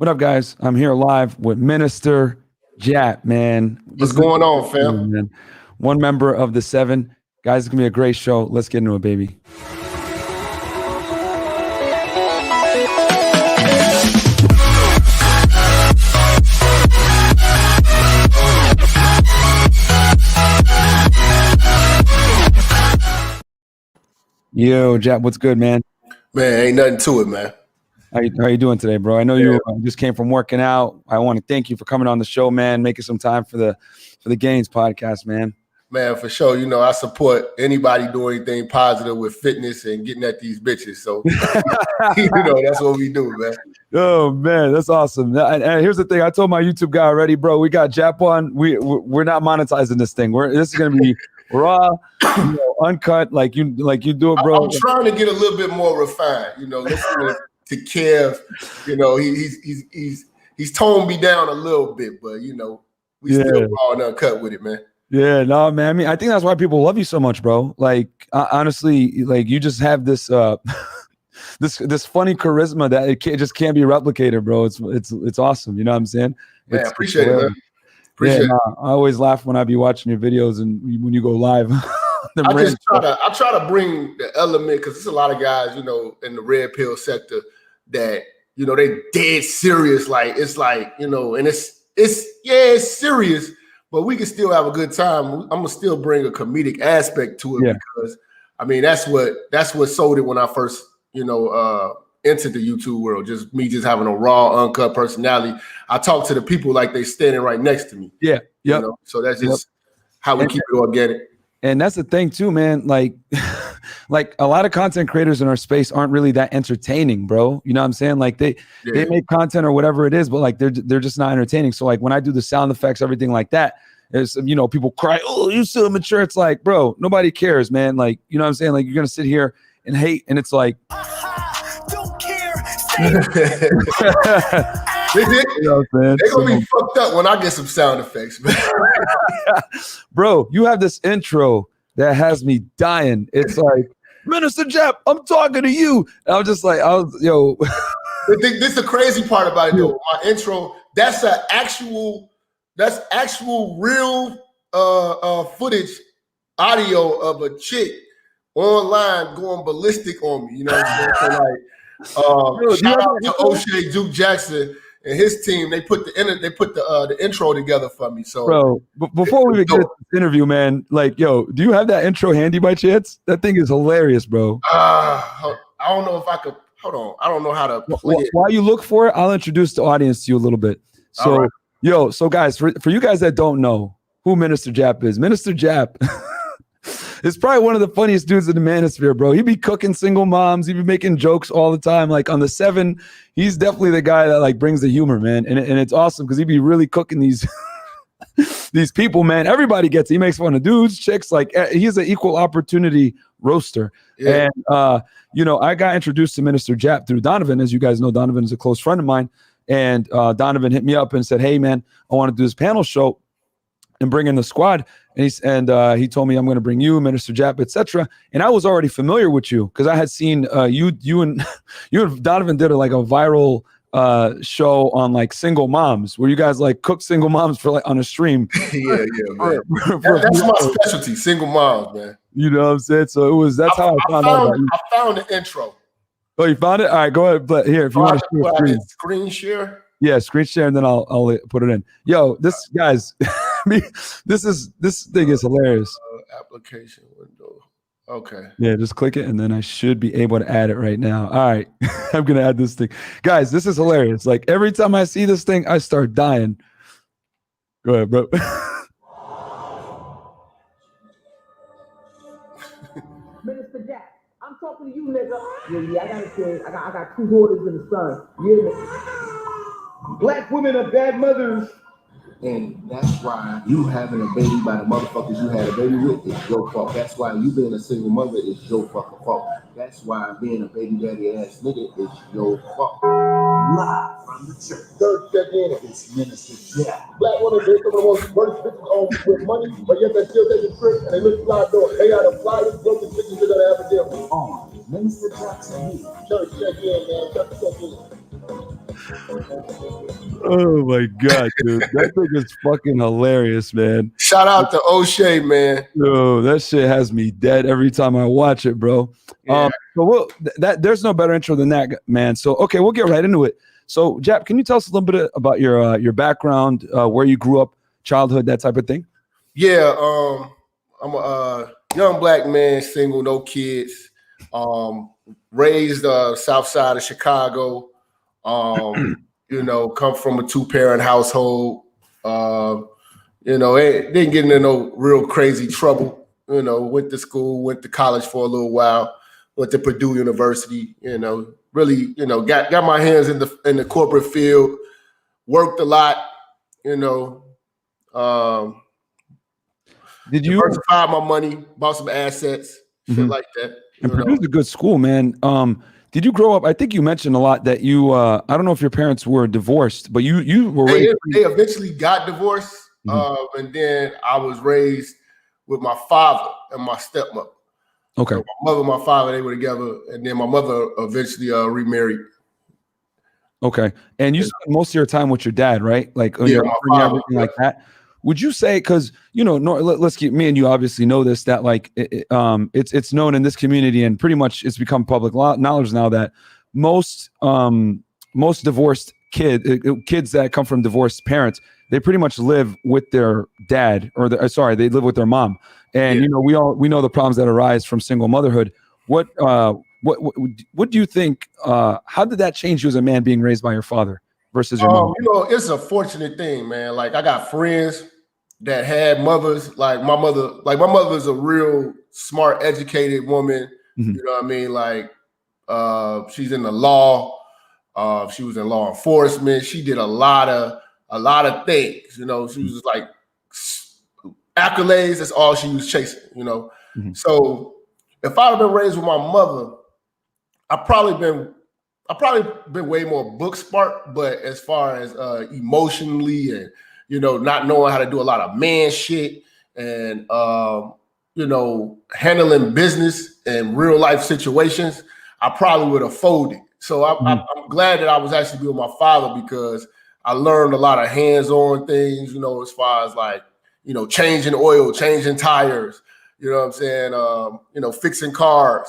What up, guys? I'm here live with Minister Jap, man. What's going on, fam? Man. One member of the 7. Guys, it's going to be a great show. Let's get into it, baby. Yo, Jap, what's good, man? Man, ain't nothing to it, man. How you doing today, bro? I know you just came from working out. I want to thank you for coming on the show, man, making some time for the Gains podcast, man. Man, for sure. You know, I support anybody doing anything positive with fitness and getting at these bitches. So, you know, that's what we do, man. Oh, man, that's awesome. And here's the thing. I told my YouTube guy already, bro, we got Jap on. We're not monetizing this thing. This is going to be raw, uncut, like you do it, bro. I'm trying to get a little bit more refined, you know, listening to Kev, you know, he's toned me down a little bit, but you know, we still raw and uncut with it, man. Yeah, no, man. I mean, I think that's why people love you so much, bro. Like, honestly, like you just have this this funny charisma that it just can't be replicated, bro. It's awesome. You know what I'm saying? Yeah, appreciate it, man. Appreciate it. I always laugh when I be watching your videos and when you go live. I try to bring the element because there's a lot of guys, you know, in the red pill sector that, you know, they dead serious. Like, it's like, you know, and it's serious, but we can still have a good time. I'm gonna still bring a comedic aspect to it because I mean that's what sold it when I first, you know, entered the YouTube world. Just me having a raw, uncut personality. I talk to the people like they standing right next to me. Yeah. You know? So that's just how we keep it organic. And that's the thing too, man. Like, like a lot of content creators in our space aren't really that entertaining, bro. You know what I'm saying? Like they make content or whatever it is, but like they're just not entertaining. So like when I do the sound effects, everything like that, is, you know, people cry, oh, you're so mature. It's like, bro, nobody cares, man. Like, you know what I'm saying? Like you're gonna sit here and hate, and it's like, don't care. They're gonna be fucked up when I get some sound effects, man. Bro, you have this intro that has me dying. It's like, Minister Jap, I'm talking to you. And I'm just like, yo. This is the crazy part about it, though. My intro, that's actual real footage, audio of a chick online going ballistic on me. You know what I'm saying? So like, shout out to O'Shea Duke Jackson and his team. They put the intro together for me. So, bro, before we get this interview, man, like, yo, do you have that intro handy by chance? That thing is hilarious, bro. I don't know if I could. Hold on, I don't know how to play it. While you look for it, I'll introduce the audience to you a little bit. So, right. Yo, so guys, for you guys that don't know who Minister Jap is, Minister Jap is probably one of the funniest dudes in the manosphere, bro. He be cooking single moms. He be making jokes all the time. Like on the 7, he's definitely the guy that like brings the humor, man. And it's awesome because he be really cooking these these people, man. Everybody gets it. He makes fun of dudes, chicks. Like he's an equal opportunity roaster. Yeah. And you know, I got introduced to Minister Jap through Donovan. As you guys know, Donovan is a close friend of mine. And Donovan hit me up and said, hey, man, I want to do this panel show and bring in the squad. And he told me I'm going to bring you, Minister Jap, etc. And I was already familiar with you because I had seen you and Donovan did a viral show on like single moms where you guys like cook single moms for like on a stream. Yeah, man. That's my specialty, single moms, man. You know what I'm saying? So that's how I found out about you. I found the intro. Oh, you found it? All right, go ahead. But here, if you want to screen share. Yeah, screen share, and then I'll put it in. Yo, this guys, this thing is hilarious. Application window. Okay. Yeah, just click it, and then I should be able to add it right now. All right, I'm gonna add this thing, guys. This is hilarious. Like every time I see this thing, I start dying. Go ahead, bro. Minister Jap, I'm talking to you, nigga. Yeah, I got a kid. I got 2 daughters and a son. Yeah, black women are bad mothers. And that's why you having a baby by the motherfuckers you had a baby with is your fault. That's why you being a single mother is your fucking fault. That's why being a baby daddy ass nigga is your fault. Live from the church. Third check in. It's Minister Jap. Black women, they're some of the most worst bitches on with money, but yet they still take a trip and they look fly door. They got the flyest broken bitches they're gonna ever deal with. On Minister Jap TV. Church check in, man. Church check in. Oh my god, dude, that thing is fucking hilarious, man. Shout out to O'Shea, man. Yo, that shit has me dead every time I watch it, bro. Yeah. So there's no better intro than that, man. So okay, we'll get right into it. So Jap, can you tell us a little bit about your background, where you grew up, childhood, that type of thing? Yeah, I'm a young black man, single, no kids. Raised south side of Chicago. You know, come from a 2-parent household. You know, didn't get into no real crazy trouble. You know, went to school, went to college for a little while, went to Purdue University. You know, really, you know, got my hands in the corporate field, worked a lot. You know, did you diversify my money, bought some assets, shit like that. And Purdue's a good school, man. Did you grow up? I think you mentioned a lot that you. I don't know if your parents were divorced, but you were raised. They eventually got divorced, and then I was raised with my father and my stepmother. Okay. So my mother and my father, they were together, and then my mother eventually remarried. Okay, and you spent most of your time with your dad, right? Like your everything like that. Would you say, because you know, let's keep me and you obviously know this, that like it's known in this community and pretty much it's become public knowledge now that most divorced kids that come from divorced parents, they pretty much live with their dad or they live with their mom. And you know, we know the problems that arise from single motherhood. What do you think? How did that change you as a man being raised by your father versus your mom? You know, it's a fortunate thing, man. Like I got friends that had mothers. Like my mother is a real smart, educated woman. You know what I mean? Like she's in the law. She was in law enforcement. She did a lot of things. You know, she was just like accolades. That's all she was chasing. You know, so if I'd have been raised with my mother, I've probably been way more book smart, but as far as emotionally and, you know, not knowing how to do a lot of man shit and, you know, handling business and real life situations, I probably would have folded. So I'm glad that I was actually with my father because I learned a lot of hands-on things, you know, as far as like, you know, changing oil, changing tires, you know what I'm saying? You know, fixing cars,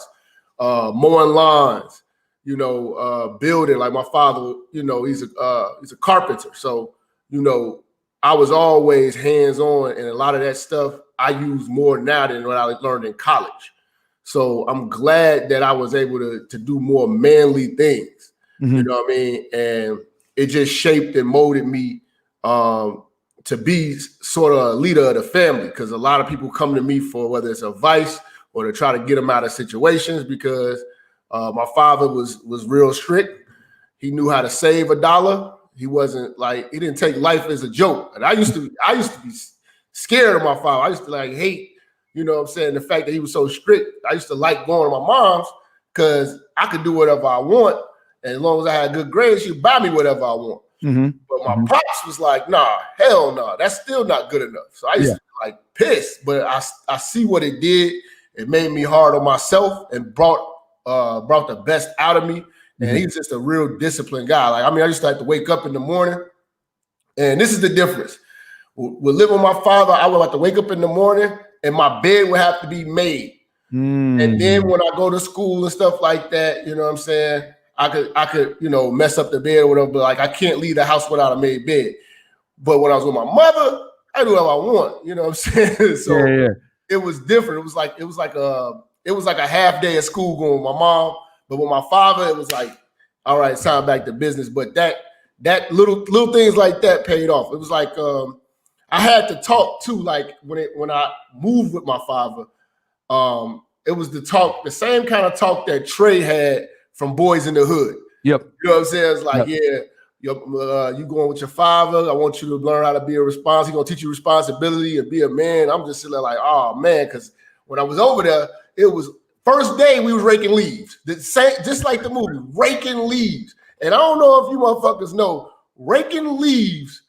mowing lawns, you know, building. Like my father, you know, he's a carpenter. So, you know, I was always hands-on, and a lot of that stuff I use more now than what I learned in college. So I'm glad that I was able to do more manly things. You know what I mean? And it just shaped and molded me to be sort of a leader of the family, because a lot of people come to me for whether it's advice or to try to get them out of situations, because my father was real strict. He knew how to save a dollar. He wasn't like, he didn't take life as a joke. And I used to be scared of my father. I used to like hate, you know what I'm saying, the fact that he was so strict. I used to like going to my mom's because I could do whatever I want. And as long as I had good grades, she'd buy me whatever I want. But my pops was like, nah, hell no, that's still not good enough. So I used to be like pissed, but I see what it did. It made me hard on myself and brought the best out of me. And he's just a real disciplined guy. Like, I mean, I used to have to wake up in the morning, and this is the difference. With living with my father, I would have to wake up in the morning and my bed would have to be made. And then when I go to school and stuff like that, you know what I'm saying, I could, you know, mess up the bed or whatever, but like I can't leave the house without a made bed. But when I was with my mother, I do whatever I want, you know what I'm saying? So it was different. It was like a half day of school going with my mom. But with my father, it was like, all right, it's time back to business. But that little things like that paid off. It was like I had to talk too. Like when I moved with my father, it was the same kind of talk that Trey had from Boys in the Hood. Yep. You know what I'm saying? It's like, you going with your father. I want you to learn how to be a responsible. He's gonna teach you responsibility and be a man. I'm just sitting there like, oh man, because when I was over there, it was first day we was raking leaves. Just like the movie, raking leaves. And I don't know if you motherfuckers know, raking leaves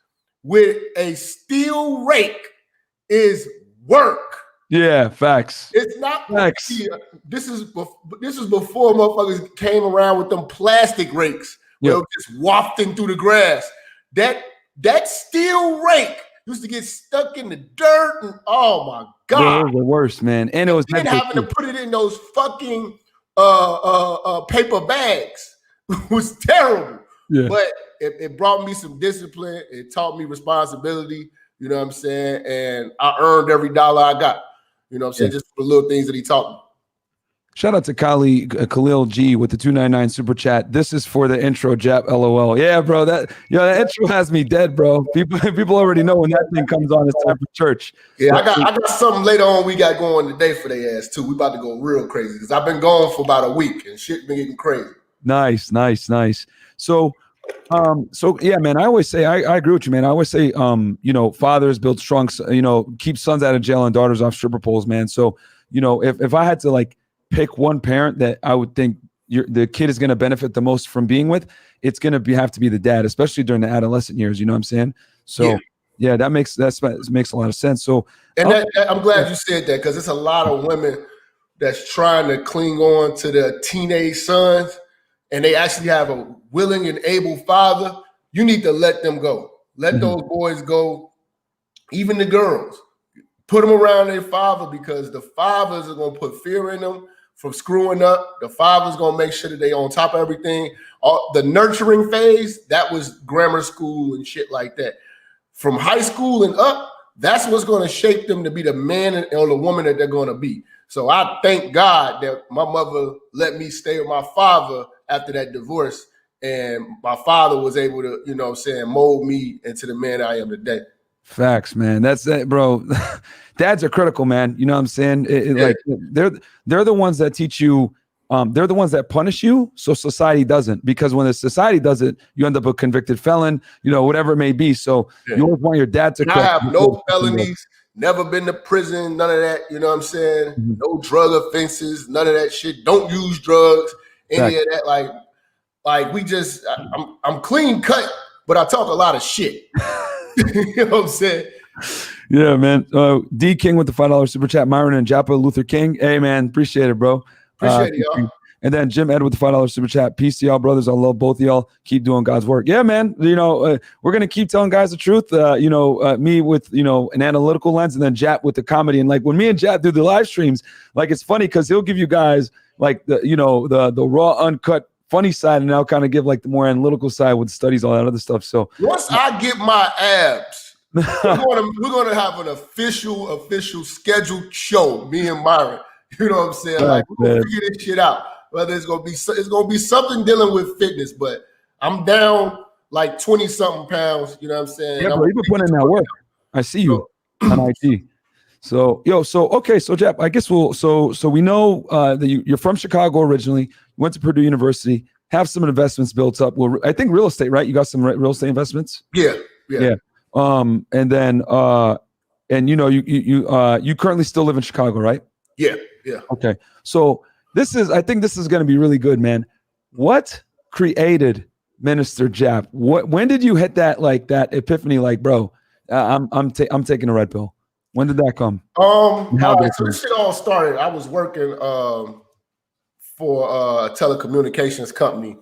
with a steel rake is work. Yeah, facts. It's not facts. This is before motherfuckers came around with them plastic rakes It was just wafting through the grass. That steel rake used to get stuck in the dirt, and oh my God, it was the worst, man. And it was then having to put it in those fucking paper bags was terrible. Yeah. But it brought me some discipline. It taught me responsibility. You know what I'm saying? And I earned every dollar I got. You know what I'm saying? Just for the little things that he taught me. Shout out to Khalil G with the 299 super chat. This is for the intro, Jap. LOL. Yeah, bro. That intro has me dead, bro. People already know when that thing comes on, it's time for church. Yeah, I got something later on we got going today for their ass too. We about to go real crazy because I've been gone for about a week and shit been getting crazy. Nice. So yeah, man. I always say I agree with you, man. I always say, fathers build strong, keep sons out of jail and daughters off stripper poles, man. So if I had to like pick one parent that I would think the kid is going to benefit the most from being with, it's going to have to be the dad, especially during the adolescent years. You know what I'm saying? So yeah, that makes a lot of sense. So, and I'm glad you said that because it's a lot of women that's trying to cling on to their teenage sons, and they actually have a willing and able father. You need to let them go. Let those boys go, even the girls. Put them around their father because the fathers are going to put fear in them from screwing up. The father's going to make sure that they on top of everything. The nurturing phase, that was grammar school and shit like that. From high school and up, that's what's going to shape them to be the man or the woman that they're going to be. So I thank God that my mother let me stay with my father after that divorce. And my father was able to, mold me into the man I am today. Facts, man. That's it, bro. Dads are critical, man. You know what I'm saying? Like they're the ones that teach you. They're the ones that punish you, so society doesn't. Because when the society does it, you end up a convicted felon. Whatever it may be. So you always want your dad to. I have no felonies. Never been to prison. None of that. You know what I'm saying? No drug offenses. None of that shit. Don't use drugs. Any of that. Like we just. I'm clean cut, but I talk a lot of shit. You know what I'm saying? Yeah, man. D King with the $5 super chat. Myron and Japa Luther King. Hey, man. Appreciate it, bro. Appreciate it, y'all. And then Jim Ed with the $5 super chat. Peace to y'all, brothers. I love both of y'all. Keep doing God's work. Yeah, man. We're gonna keep telling guys the truth. Me with an analytical lens, and then Jap with the comedy. And like when me and Jap do the live streams, like it's funny because he'll give you guys like the raw, uncut, funny side, and I'll kind of give like the more analytical side with studies, all that other stuff. So once I get my abs, we're gonna have an official scheduled show. Me and Myron. You know what I'm saying? Like we're gonna figure this shit out. Whether it's gonna be something dealing with fitness, but I'm down like 20-something pounds. You know what I'm saying? Yeah, bro, you've been putting in that work. I see you on IG. So Jap, I guess so we know that you're from Chicago originally. You went to Purdue University, have some investments built up. Well, I think real estate, right? You got some real estate investments? Yeah. And then you currently still live in Chicago, right? Yeah. Okay. So I think this is going to be really good, man. What created Minister Jap? When did you hit that epiphany? Like, bro, I'm taking a red pill. When did that come? So this shit all started. I was working for a telecommunications company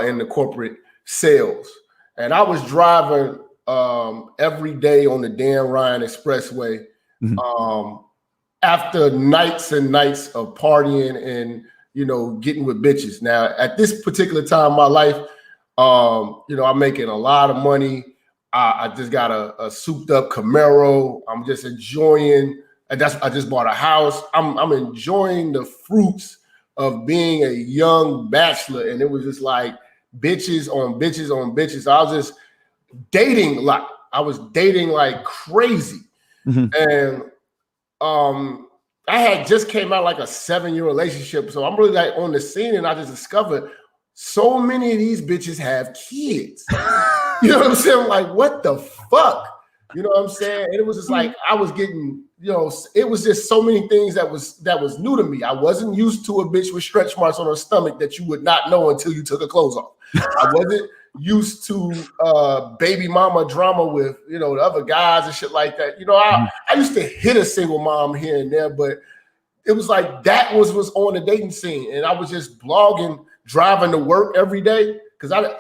in the corporate sales, and I was driving every day on the Dan Ryan Expressway. After nights and nights of partying and getting with bitches. Now, at this particular time in my life, I'm making a lot of money. I just got a souped up Camaro. I'm just enjoying. I just bought a house. I'm enjoying the fruits of being a young bachelor, and it was just like bitches on bitches on bitches. I was just dating like crazy, and I had just came out like a 7-year relationship, so I'm really like on the scene, and I just discovered so many of these bitches have kids. You know what I'm saying? Like, what the fuck? You know what I'm saying? And it was just like I was getting, it was just so many things that was new to me. I wasn't used to a bitch with stretch marks on her stomach that you would not know until you took her clothes off. I wasn't used to baby mama drama with the other guys and shit like that. I used to hit a single mom here and there, but it was like that was on the dating scene, and I was just blogging, driving to work every day because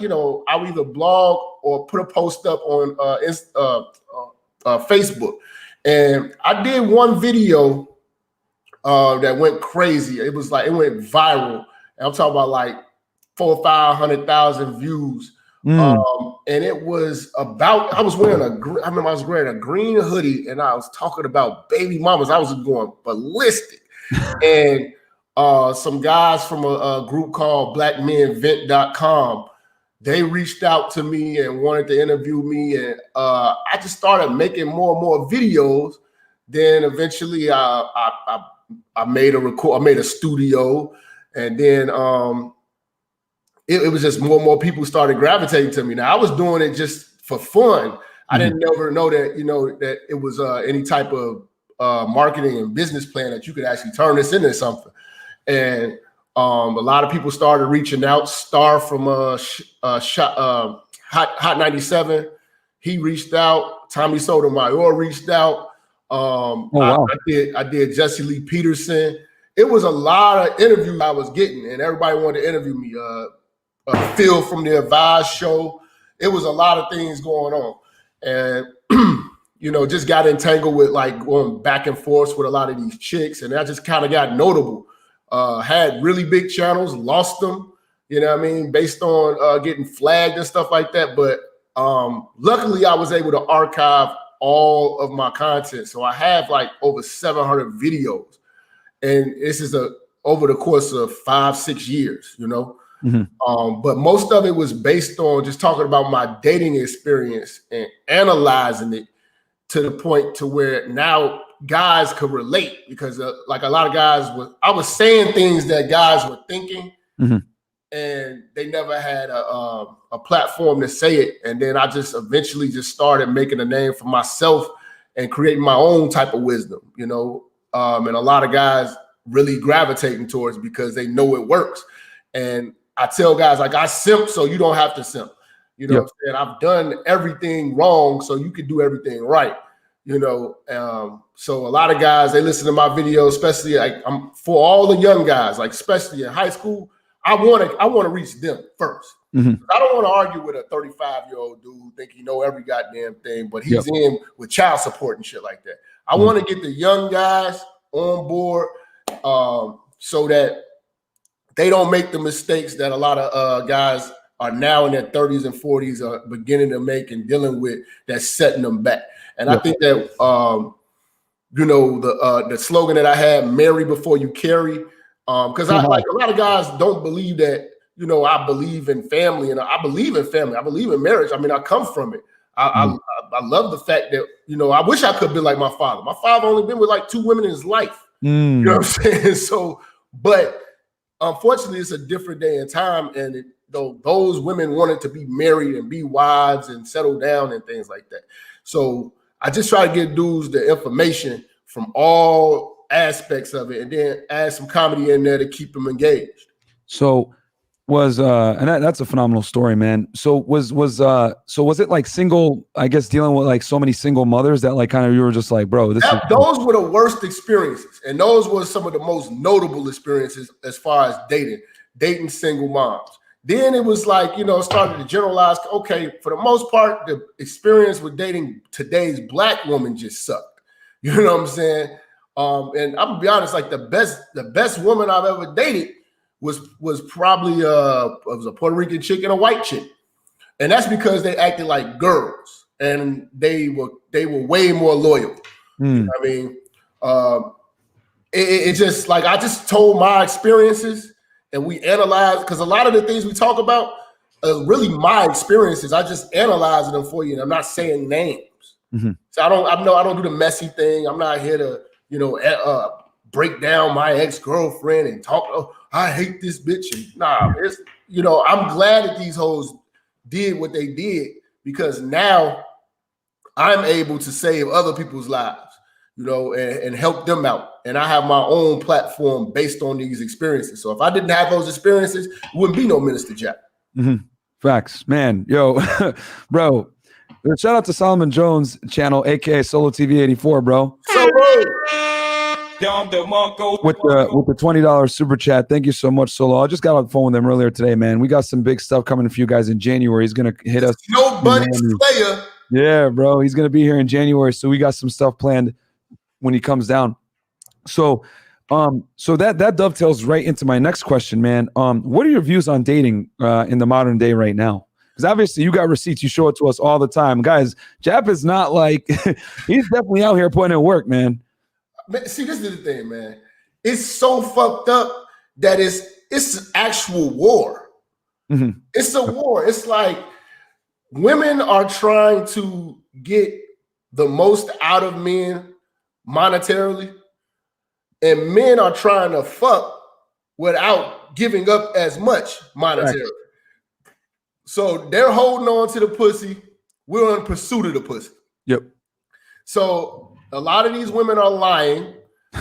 I'll either blog or put a post up on Facebook. And I did one video that went crazy. It was like, it went viral. And I'm talking about like 400,000 or 500,000 views. And it was about, I remember I was wearing a green hoodie and I was talking about baby mamas. I was going ballistic. And some guys from a group called blackmenvent.com, they reached out to me and wanted to interview me. And I just started making more and more videos. Then eventually I made a studio, and then it was just more and more people started gravitating to me. Now I was doing it just for fun. I didn't never know that, that it was any type of marketing and business plan that you could actually turn this into something. And a lot of people started reaching out. Star from Hot 97, he reached out. Tommy Sotomayor reached out. I did Jesse Lee Peterson. It was a lot of interviews I was getting, and everybody wanted to interview me. Phil from the Advise show. It was a lot of things going on, and just got entangled with like going back and forth with a lot of these chicks, and I just kind of got notable. Had really big channels, lost them, based on getting flagged and stuff like that. But luckily, I was able to archive all of my content, so I have like over 700 videos, and this is over the course of 5-6 years, but most of it was based on just talking about my dating experience and analyzing it to the point to where now guys could relate, because like a lot of guys I was saying things that guys were thinking, and they never had a platform to say it. And then I just eventually just started making a name for myself and creating my own type of wisdom, and a lot of guys really gravitating towards it because they know it works. And I tell guys, like, I simp so you don't have to simp. What I'm saying? I've done everything wrong so you can do everything right. So a lot of guys, they listen to my videos, especially like for all the young guys, like especially in high school. I want to reach them first. I don't want to argue with a 35-year-old dude who think he know every goddamn thing, but he's in with child support and shit like that. I want to get the young guys on board so that they don't make the mistakes that a lot of guys are now in their 30s and 40s are beginning to make and dealing with, that's setting them back. And I think that the slogan that I had, marry before you carry, because I like a lot of guys don't believe that, I believe in family, and I believe in family. I believe in marriage. I mean, I come from it. I love the fact that, I wish I could be like my father. My father only been with like 2 women in his life. You know what I'm saying? So, but unfortunately, it's a different day and time. And those women wanted to be married and be wives and settle down and things like that. So I just try to give dudes the information from all aspects of it, and then add some comedy in there to keep them engaged. So and that's a phenomenal story, man. So was it like single, I guess, dealing with like so many single mothers that like kind of you were just like, bro, those were the worst experiences, and those were some of the most notable experiences as far as dating single moms. Then it was like, started to generalize. Okay, for the most part, the experience with dating today's Black woman just sucked. You know what I'm saying? And I'm gonna be honest, like the best woman I've ever dated was probably was a Puerto Rican chick and a white chick, and that's because they acted like girls and they were way more loyal. You know what I mean, it just like I just told my experiences. And we analyze, because a lot of the things we talk about are really my experiences. I just analyze them for you, and I'm not saying names. So I don't do the messy thing. I'm not here to break down my ex-girlfriend and talk. Oh, I hate this bitch. And nah, it's I'm glad that these hoes did what they did, because now I'm able to save other people's lives. And help them out. And I have my own platform based on these experiences. So if I didn't have those experiences, it wouldn't be no Minister Jap. Facts, man. Yo, bro. Shout out to Solomon Jones channel, aka Solo TV 84, bro. So, with the $20 super chat. Thank you so much, Solo. I just got on the phone with him earlier today, man. We got some big stuff coming for you guys in January. He's gonna hit us. No bunny player. Yeah, bro. He's gonna be here in January, so we got some stuff planned when he comes down. So that dovetails right into my next question, man. What are your views on dating in the modern day right now? Because obviously you got receipts, you show it to us all the time, guys. Jap is not like he's definitely out here putting in work, man. See, this is the thing, man. It's so fucked up that it's an actual war. Mm-hmm. It's a war. It's like women are trying to get the most out of men monetarily, and men are trying to fuck without giving up as much monetarily. Right. So they're holding on to the pussy. We're in pursuit of the pussy. Yep. So a lot of these women are lying,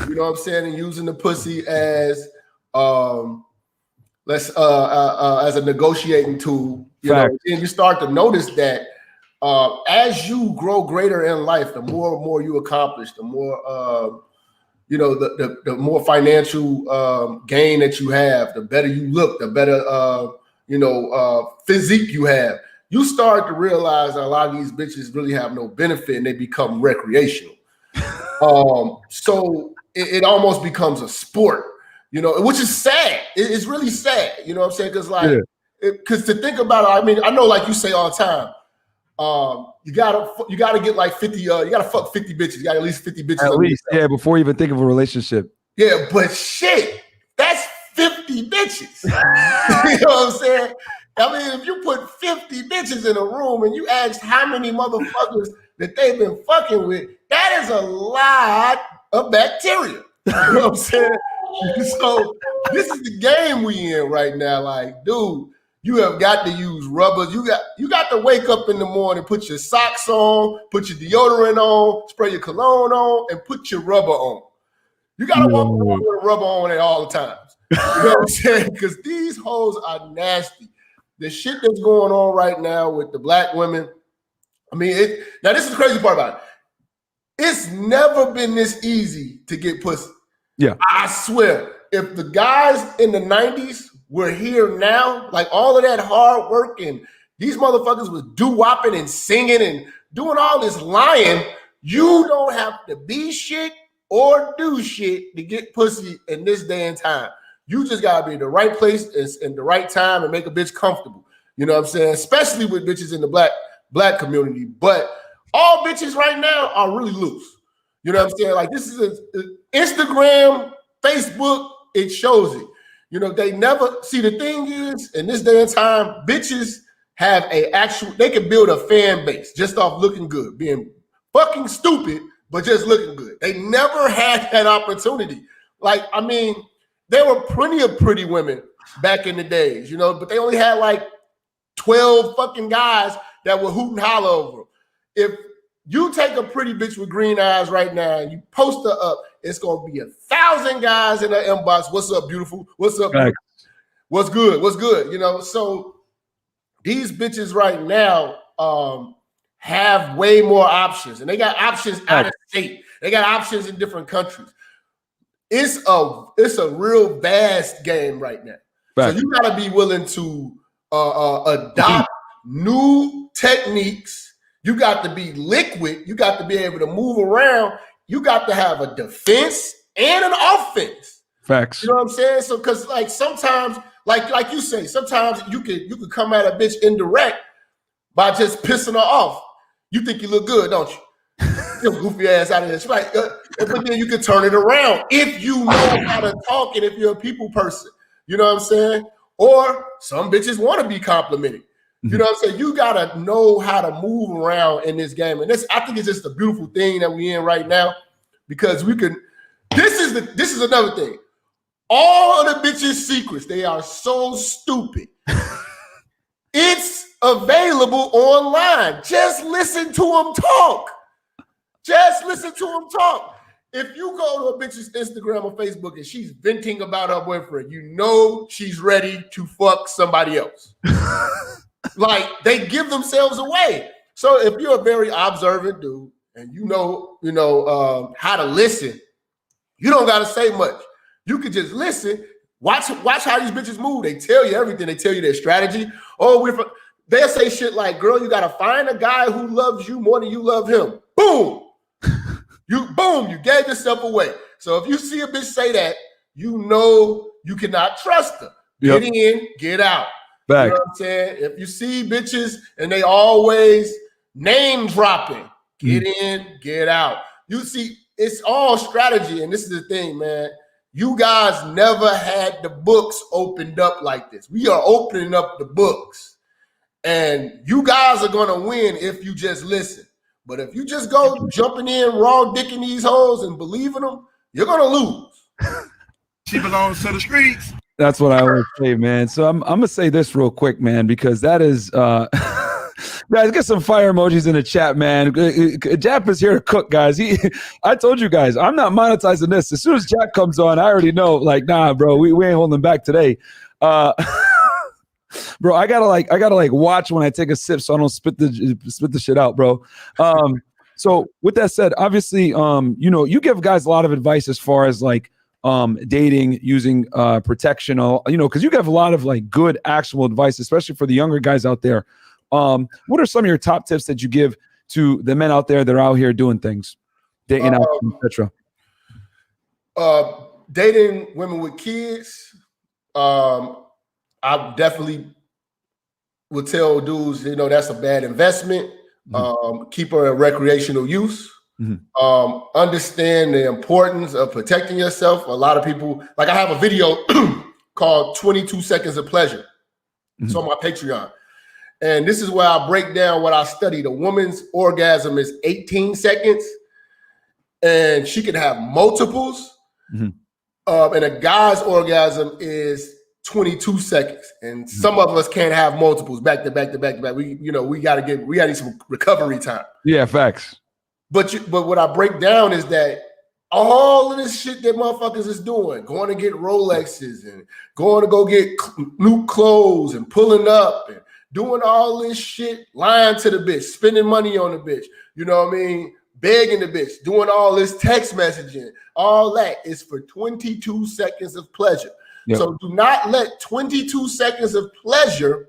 you know what I'm saying, and using the pussy as as a negotiating tool. You know, and you start to notice that as you grow greater in life, the more and more you accomplish, the more the more financial gain that you have, the better you look, the better physique you have. You start to realize that a lot of these bitches really have no benefit and they become recreational. So it almost becomes a sport, which is sad. It's really sad, you know what I'm saying? Because to think about it, I mean, I know, like you say all the time, you gotta get like 50, you gotta fuck 50 bitches. You got at least 50 bitches. At least, yeah, before you even think of a relationship. Yeah, but shit, that's 50 bitches. You know what I'm saying? I mean, if you put 50 bitches in a room and you ask how many motherfuckers that they've been fucking with, that is a lot of bacteria. You know what I'm saying? So this is the game we in right now. Like, dude, you have got to use rubbers. You got to wake up in the morning, put your socks on, put your deodorant on, spray your cologne on, and put your rubber on. You got to walk around with a rubber on at all the times. You know what I'm saying? Because these hoes are nasty. The shit that's going on right now with the black women. I mean, now this is the crazy part about it. It's never been this easy to get pussy. Yeah. I swear, if the guys in the 90s were here now, like all of that hard work and these motherfuckers was doo-wopping and singing and doing all this lying, you don't have to be shit or do shit to get pussy in this day and time. You just gotta be in the right place in the right time and make a bitch comfortable. You know what I'm saying? Especially with bitches in the black community. But all bitches right now are really loose. You know what I'm saying? Like, this is Instagram, Facebook, it shows it. They never see. The thing is, in this day and time, bitches have they can build a fan base just off looking good, being fucking stupid, but just looking good. They never had that opportunity. Like, I mean, there were plenty of pretty women back in the days, but they only had like 12 fucking guys that were hoot and holler over them. If you take a pretty bitch with green eyes right now and you post her up, it's gonna be 1,000 guys in her inbox. What's up, beautiful? What's up? Beautiful? What's good? What's good? So these bitches right now have way more options, and they got options out of state. They got options in different countries. It's a real vast game right now. Right. So you gotta be willing to adopt new techniques. You got to be liquid. You got to be able to move around. You got to have a defense and an offense. Facts. You know what I'm saying? So, because like sometimes, like you say, sometimes you could come at a bitch indirect by just pissing her off. You think you look good, don't you? Your goofy ass out of this, right? But then you can turn it around if you know how to talk and if you're a people person. You know what I'm saying? Or some bitches want to be complimented. You know what I'm saying? You gotta know how to move around in this game, and I think it's just a beautiful thing that we in right now, because we can. This is another thing. All of the bitches' secrets, they are so stupid. It's available online. Just listen to them talk. Just listen to them talk. If you go to a bitch's Instagram or Facebook and she's venting about her boyfriend, you know she's ready to fuck somebody else. Like, they give themselves away. So if you're a very observant dude and you know how to listen, You don't gotta say much. You can just listen. Watch how these bitches move. They tell you everything. They tell you their strategy. Oh, they'll say shit like, girl, you gotta find a guy who loves you more than you love him. Boom. You gave yourself away. So if you see a bitch say that, you know you cannot trust her. Get in, get out. Back. You know what I'm saying? If you see bitches and they always name dropping, get in, get out. You see, it's all strategy. And this is the thing, man. You guys never had the books opened up like this. We are opening up the books. And you guys are going to win if you just listen. But if you just go jumping in, raw dicking these hoes and believing them, you're going to lose. She belongs to the streets. That's what I always say, man. So I'm going to say this real quick, man, because that is guys, get some fire emojis in the chat, man. Jap is here to cook, guys. I told you guys, I'm not monetizing this. As soon as Jap comes on, I already know, like, nah, bro, we ain't holding back today. Bro, I gotta watch when I take a sip so I don't spit the shit out, bro. So with that said, obviously, you give guys a lot of advice as far as like dating, using protection, because you give a lot of like good actual advice, especially for the younger guys out there. What are some of your top tips that you give to the men out there that are out here doing things, dating out, etc.? Dating women with kids, I definitely would tell dudes, that's a bad investment. Keep her in recreational use. Understand the importance of protecting yourself. A lot of people, like I have a video called 22 Seconds of Pleasure. It's on my Patreon. And this is where I break down what I studied. A woman's orgasm is 18 seconds, and she can have multiples. And a guy's orgasm is 22 seconds. And some of us can't have multiples back to back to back to back. We gotta some recovery time. Yeah, facts. But what I break down is that all of this shit that motherfuckers is doing, going to get Rolexes and going to go get new clothes and pulling up and doing all this shit, lying to the bitch, spending money on the bitch, you know what I mean? Begging the bitch, doing all this text messaging, all that is for 22 seconds of pleasure. Yep. So do not let 22 seconds of pleasure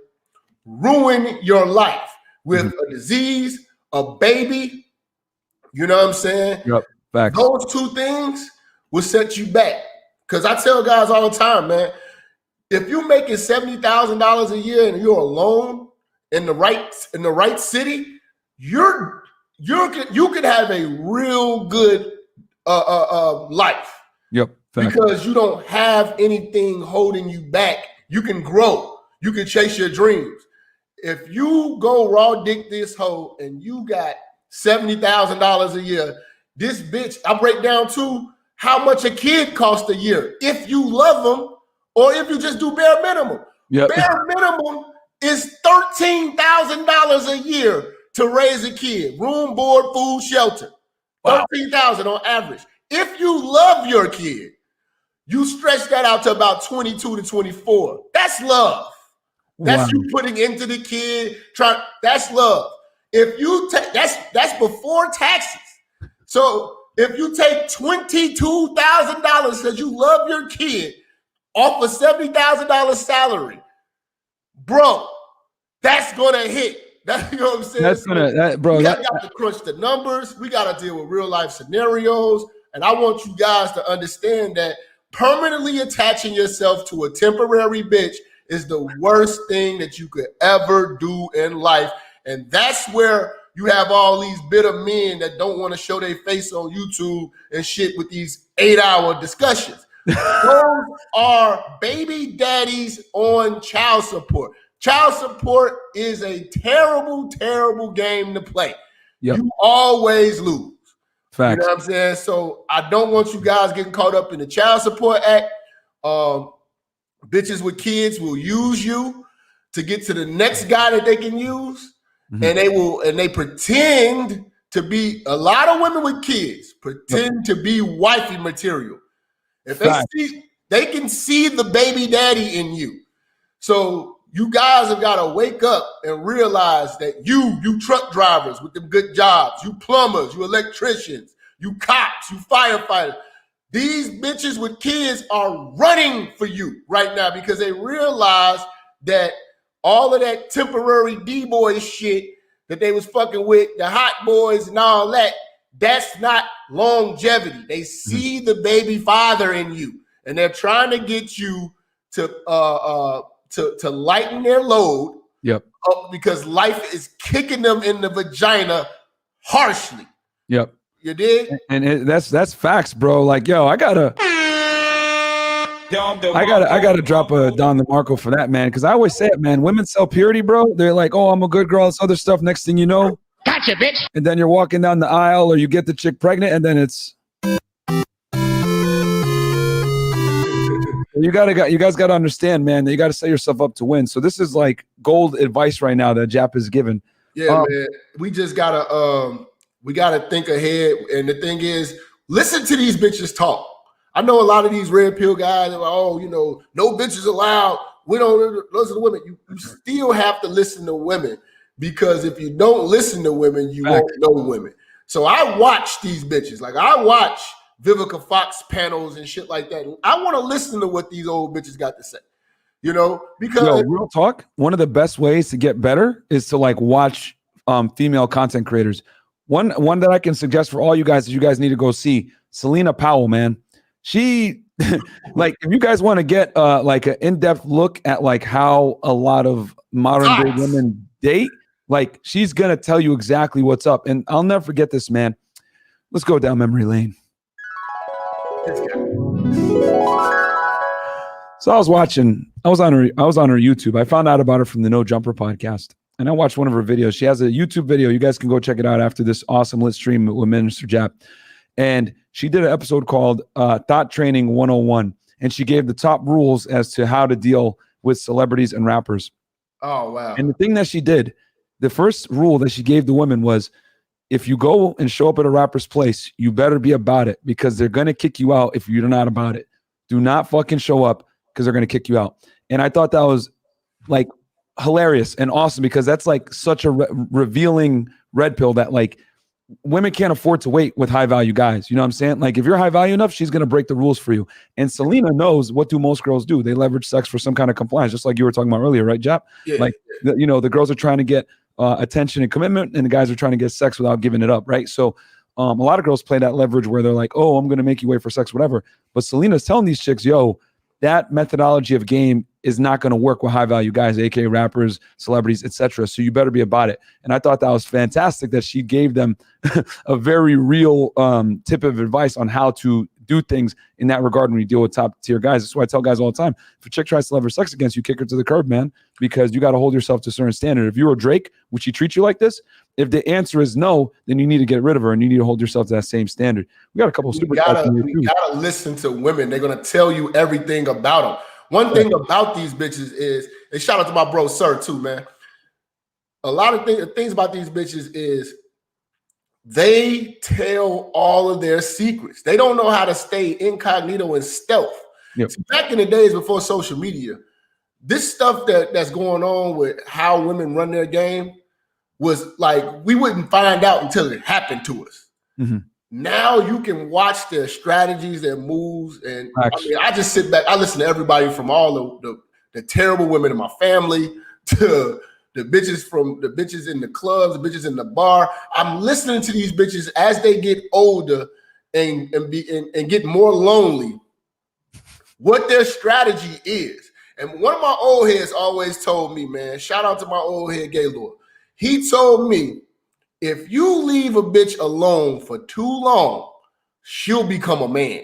ruin your life with a disease, a baby. You know what I'm saying? Yep. Facts. Those two things will set you back. Because I tell guys all the time, man, if you're making $70,000 a year and you're alone in the right city, you could have a real good life. Yep. Facts. Because you don't have anything holding you back. You can grow. You can chase your dreams. If you go raw dick this hoe and you got $70,000 a year, this bitch, I break down too how much a kid costs a year if you love them or if you just do bare minimum. Yep. Bare minimum is $13,000 a year to raise a kid. Room, board, food, shelter. Wow. $13,000 on average. If you love your kid, you stretch that out to about 22 to 24. That's love. That's you putting into the kid. That's love. If you take that's before taxes. So if you take $22,000 because you love your kid off a $70,000 salary, bro, that's gonna hit. You know what I'm saying? That's gonna, bro. We got to crunch the numbers. We got to deal with real life scenarios, and I want you guys to understand that permanently attaching yourself to a temporary bitch is the worst thing that you could ever do in life. And that's where you have all these bitter men that don't want to show their face on YouTube and shit with these 8-hour discussions. Those are baby daddies on child support. Child support is a terrible, terrible game to play. Yep. You always lose. Facts. You know what I'm saying? So I don't want you guys getting caught up in the Child Support Act. Bitches with kids will use you to get to the next guy that they can use. And they pretend to be, a lot of women with kids pretend to be wifey material. If they can see the baby daddy in you. So you guys have got to wake up and realize that you truck drivers with them good jobs, you plumbers, you electricians, you cops, you firefighters, These bitches with kids are running for you right now because they realize that all of that temporary D-boy shit that they was fucking with, the hot boys and all that, that's not longevity. They see the baby father in you, and they're trying to get you to lighten their load. Yep. Because life is kicking them in the vagina harshly. Yep. You dig? And that's facts, bro. Like, yo, I gotta drop a Don DeMarco for that, man. Because I always say it, man. Women sell purity, bro. They're like, oh, I'm a good girl. This other stuff. Next thing you know, gotcha, bitch. And then you're walking down the aisle, or you get the chick pregnant, and then it's. You guys gotta understand, man. That you gotta set yourself up to win. So this is like gold advice right now that Jap is giving. Yeah, man. We just gotta think ahead. And the thing is, listen to these bitches talk. I know a lot of these red pill guys are like, oh, you know, no bitches allowed. We don't listen to women. You still have to listen to women, because if you don't listen to women, you won't know women. So I watch these bitches. Like, I watch Vivica Fox panels and shit like that. I want to listen to what these old bitches got to say, you know, because real talk, one of the best ways to get better is to like watch female content creators. One that I can suggest for all you guys is you guys need to go see Selena Powell, man. She like, if you guys want to get like an in-depth look at like how a lot of modern day women date, like she's gonna tell you exactly what's up. And I'll never forget this, man. Let's go down memory lane. So I was on her YouTube. I found out about her from the No Jumper podcast, and I watched one of her videos. She has a YouTube video. You guys can go check it out after this awesome lit stream with Minister Jap. And she did an episode called Thought Training 101, and she gave the top rules as to how to deal with celebrities and rappers. Oh, wow. And the thing that she did, the first rule that she gave the women was, if you go and show up at a rapper's place, you better be about it, because they're going to kick you out if you're not about it. Do not fucking show up, because they're going to kick you out. And I thought that was like hilarious and awesome, because that's like such a revealing red pill that like women can't afford to wait with high value guys. You know what I'm saying? Like, if you're high value enough, she's going to break the rules for you. And Selena knows, what do most girls do? They leverage sex for some kind of compliance, just like you were talking about earlier, right, Jap? Yeah. Like, you know, the girls are trying to get attention and commitment, and the guys are trying to get sex without giving it up, right? So a lot of girls play that leverage where they're like, oh, I'm going to make you wait for sex, whatever. But Selena's telling these chicks, yo, that methodology of game is not going to work with high value guys, aka rappers, celebrities, etc. So you better be about it. And I thought that was fantastic that she gave them a very real tip of advice on how to do things in that regard when you deal with top tier guys. That's why I tell guys all the time, if a chick tries to leverage sex against you, kick her to the curb, man, because you got to hold yourself to a certain standard. If you were Drake, would she treat you like this? If the answer is no, then you need to get rid of her, and you need to hold yourself to that same standard. We got a couple of super chats. You gotta listen to women. They're gonna tell you everything about them. One thing about these bitches is, and shout out to my bro Sir too, man. A lot of things about these bitches is they tell all of their secrets. They don't know how to stay incognito and stealth. Yep. So back in the days before social media, this stuff that's going on with how women run their game was like, we wouldn't find out until it happened to us. Mm-hmm. Now you can watch their strategies, their moves, and I just sit back. I listen to everybody, from all the terrible women in my family to the bitches in the clubs, the bitches in the bar. I'm listening to these bitches as they get older and get more lonely, what their strategy is. And one of my old heads always told me, man, shout out to my old head Gaylord. He told me, if you leave a bitch alone for too long, she'll become a man.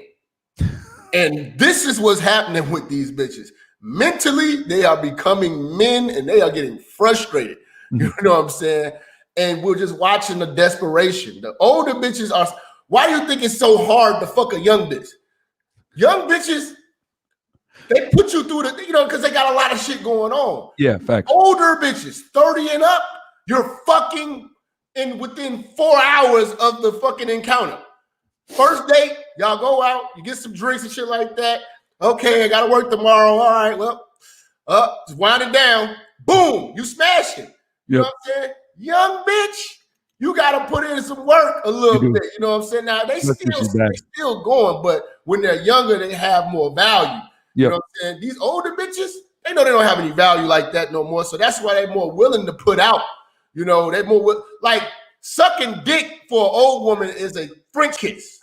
And this is what's happening with these bitches. Mentally, they are becoming men, and they are getting frustrated. You know what I'm saying? And we're just watching the desperation. The older bitches are, why do you think it's so hard to fuck a young bitch? Young bitches, they put you through the, you know, because they got a lot of shit going on. Yeah, facts. Older bitches, 30 and up, you're fucking within 4 hours of the fucking encounter. First date, y'all go out, you get some drinks and shit like that. Okay, I gotta work tomorrow. All right, well, just wind it down. Boom, you smash it. You know what I'm saying? Young bitch, you got to put in some work a little bit. You know what I'm saying? Now they still going, but when they're younger, they have more value. You know what I'm saying? These older bitches, they know they don't have any value like that no more. So that's why they're more willing to put out. You know, they're more like sucking dick for an old woman is a French kiss.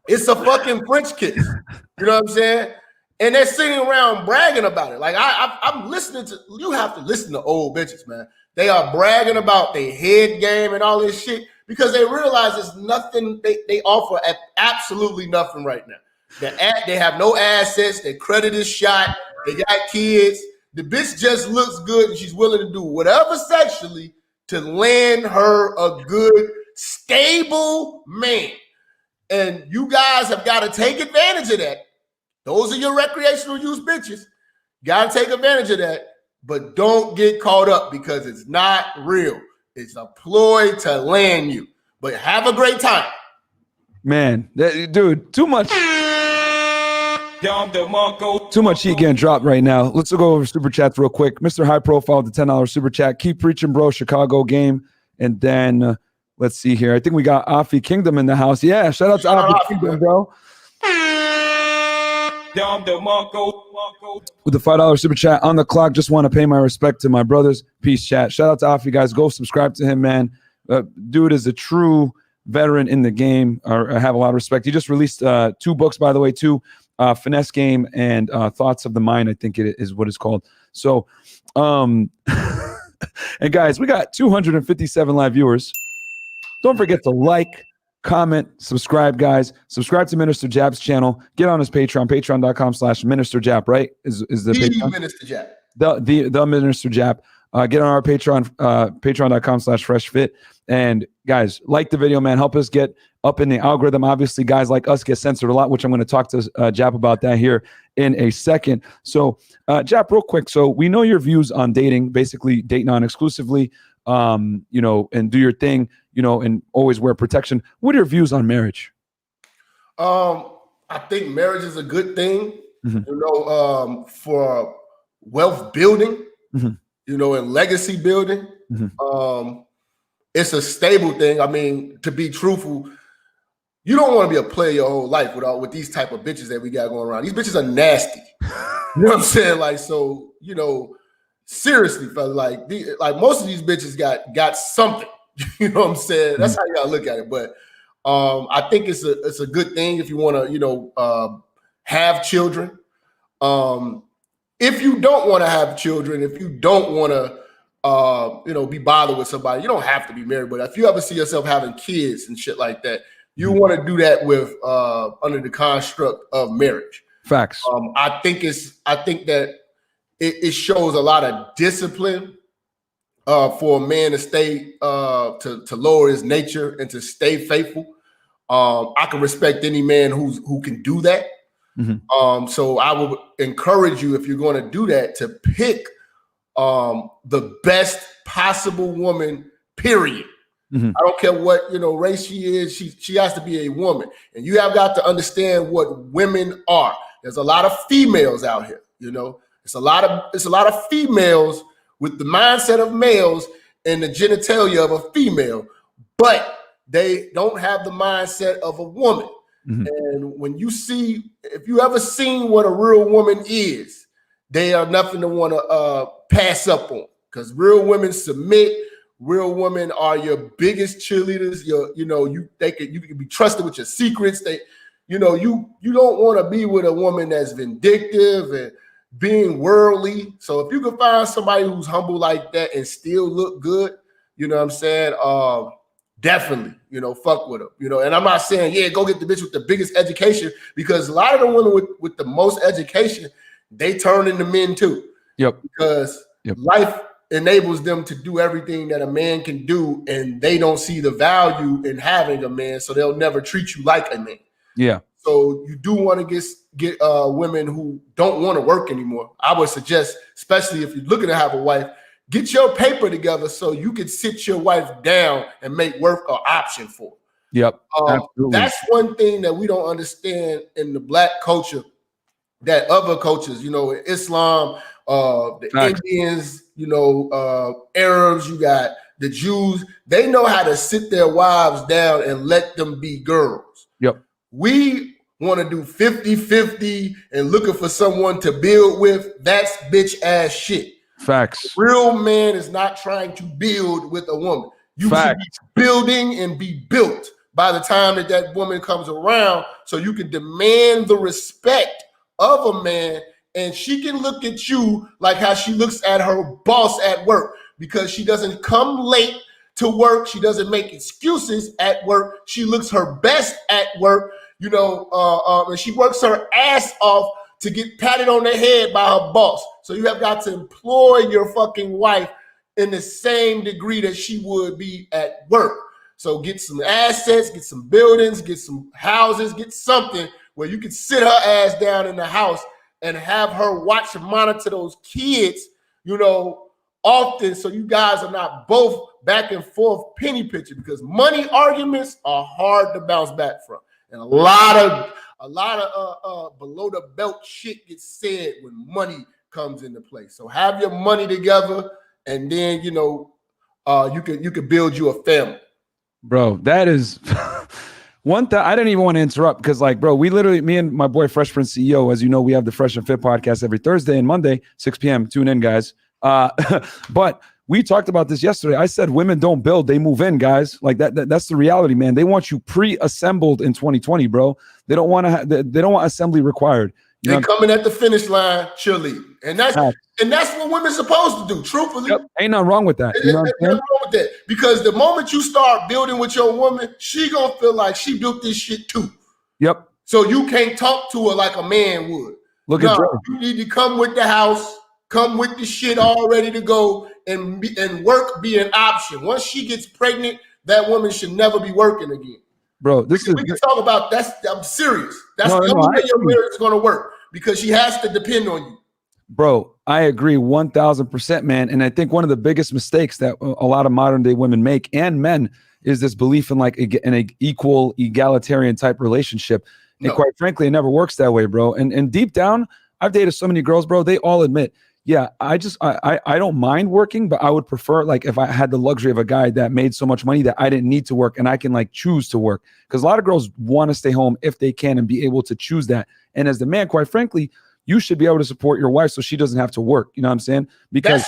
It's a fucking French kiss. You know what I'm saying? And they're sitting around bragging about it. Like I'm listening to, you have to listen to old bitches, man. They are bragging about their head game and all this shit because they realize it's nothing. They offer absolutely nothing right now. They have no assets. Their credit is shot. They got kids. The bitch just looks good and she's willing to do whatever sexually to land her a good, stable man. And you guys have got to take advantage of that. Those are your recreational use bitches. Got to take advantage of that. But don't get caught up because it's not real. It's a ploy to land you. But have a great time. Man, dude, too much. Too much heat getting dropped right now. Let's go over super chats real quick. Mr. High Profile, the $10 super chat. Keep preaching, bro. Chicago game. And then let's see here. I think we got Afi Kingdom in the house. Yeah, shout out to Afi Kingdom, bro. With the $5 super chat on the clock, just want to pay my respect to my brothers. Peace, chat. Shout out to Afi, guys. Go subscribe to him, man. Dude is a true veteran in the game. I have a lot of respect. He just released 2 books, by the way, too. Finesse Game and Thoughts of the Mind, I think it is what it's called. So, and guys, we got 257 live viewers. Don't forget to like, comment, subscribe, guys. Subscribe to Minister Jap's channel. Get on his Patreon, patreon.com/Minister Jap, right? Is the Patreon? Minister Jap. The Minister Jap. Get on our Patreon, patreon.com/FreshFit. And guys, like the video, man. Help us get up in the algorithm. Obviously, guys like us get censored a lot, which I'm going to talk to Jap about that here in a second. So, Jap, real quick. So we know your views on dating, basically date non-exclusively, and do your thing, and always wear protection. What are your views on marriage? I think marriage is a good thing, for wealth building, and legacy building. It's a stable thing. I mean, to be truthful, you don't want to be a player your whole life with these type of bitches that we got going around. These bitches are nasty. You know what I'm saying? Like, so, seriously, fella, like most of these bitches got something. You know what I'm saying? That's how you gotta look at it. But I think it's a good thing if you want to, have children. If you don't want to have children, if you don't want to, be bothered with somebody, you don't have to be married. But if you ever see yourself having kids and shit like that, you want to do that with under the construct of marriage. Facts. I think that it shows a lot of discipline for a man to stay to lower his nature and to stay faithful. I can respect any man who can do that. So I would encourage you, if you're going to do that, to pick the best possible woman, period. I don't care what race she is. She has to be a woman, and you have got to understand what women are. There's a lot of females out here. It's a lot of females with the mindset of males and the genitalia of a female, but they don't have the mindset of a woman. And when if you ever seen what a real woman is, they are nothing to want to pass up on, because real women submit. Real women are your biggest cheerleaders. You can be trusted with your secrets. You don't want to be with a woman that's vindictive and being worldly. So if you can find somebody who's humble like that and still look good, you know what I'm saying? Definitely, fuck with them. And I'm not saying, go get the bitch with the biggest education, because a lot of the women with the most education, they turn into men too. Because life enables them to do everything that a man can do, and they don't see the value in having a man, so they'll never treat you like a man. So you do want to get women who don't want to work anymore. I would suggest, especially if you're looking to have a wife, get your paper together so you can sit your wife down and make work an option for her. That's one thing that we don't understand in the Black culture that other cultures, Islam, the Indians, Arabs, you got the Jews, they know how to sit their wives down and let them be girls. Yep. We want to do 50-50 and looking for someone to build with. That's bitch ass shit. Facts. A real man is not trying to build with a woman. You should be building and be built by the time that woman comes around, so you can demand the respect of a man, and she can look at you like how she looks at her boss at work, because she doesn't come late to work. She doesn't make excuses at work. She looks her best at work, and she works her ass off to get patted on the head by her boss. So you have got to employ your fucking wife in the same degree that she would be at work. So get some assets, get some buildings, get some houses, get something where you can sit her ass down in the house and have her watch and monitor those kids, often, so you guys are not both back and forth penny pitching, because money arguments are hard to bounce back from. And a lot of below the belt shit gets said when money comes into play. So have your money together, and then you could build you a family. Bro, that is one thing. I didn't even want to interrupt because, we literally, me and my boy Fresh Prince CEO, as you know, we have the Fresh and Fit podcast every Thursday and Monday, 6 p.m. Tune in, guys. But we talked about this yesterday. I said women don't build, they move in, guys. That's the reality, man. They want you pre-assembled in 2020, bro. They don't want they don't want assembly required. They coming at the finish line, cheerleading. And that's what women's supposed to do, truthfully. Yep. Ain't nothing wrong with that. Ain't nothing wrong with that. Because the moment you start building with your woman, she gonna feel like she built this shit too. Yep. So you can't talk to her like a man would. Look at you need to come with the house, come with the shit all ready to go, and work be an option. Once she gets pregnant, that woman should never be working again. Bro, we can talk about that. I'm serious. That's the only way your marriage is going to work, because she has to depend on you. Bro, I agree 1,000%, man. And I think one of the biggest mistakes that a lot of modern day women make, and men, is this belief in an equal, egalitarian type relationship. And quite frankly, it never works that way, bro. And deep down, I've dated so many girls, bro. They all admit, yeah, I don't mind working, but I would prefer, if I had the luxury of a guy that made so much money that I didn't need to work, and I can choose to work. Because a lot of girls want to stay home if they can and be able to choose that. And as the man, quite frankly, you should be able to support your wife so she doesn't have to work. You know what I'm saying? Because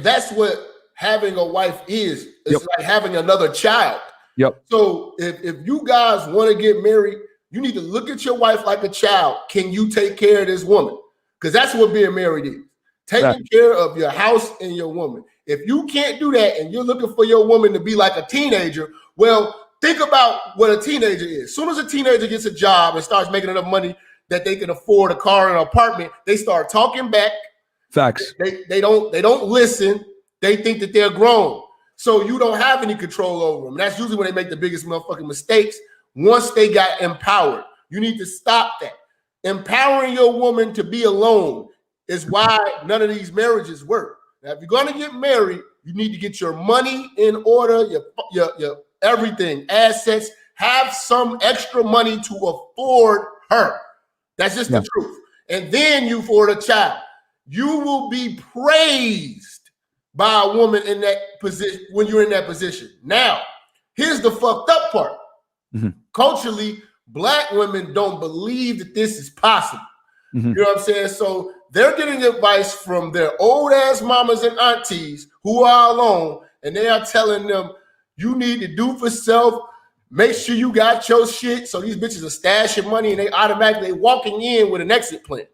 that's what having a wife is. It's like having another child. Yep. So if you guys want to get married, you need to look at your wife like a child. Can you take care of this woman? Because that's what being married is. Taking care of your house and your woman. If you can't do that and you're looking for your woman to be like a teenager, well, think about what a teenager is. As soon as a teenager gets a job and starts making enough money that they can afford a car and an apartment, they start talking back. Facts. They don't listen. They think that they're grown. So you don't have any control over them. That's usually when they make the biggest motherfucking mistakes. Once they got empowered, you need to stop that. Empowering your woman to be alone is why none of these marriages work. Now, if you're going to get married, you need to get your money in order, your everything, assets, have some extra money to afford her. That's just the truth. And then you afford a child. You will be praised by a woman in that position when you're in that position. Now, here's the fucked up part. Mm-hmm. Culturally, Black women don't believe that this is possible. Mm-hmm. You know what I'm saying? So they're getting advice from their old ass mamas and aunties who are alone, and they are telling them, you need to do for self, make sure you got your shit. So these bitches are stashing money, and they automatically walking in with an exit plan.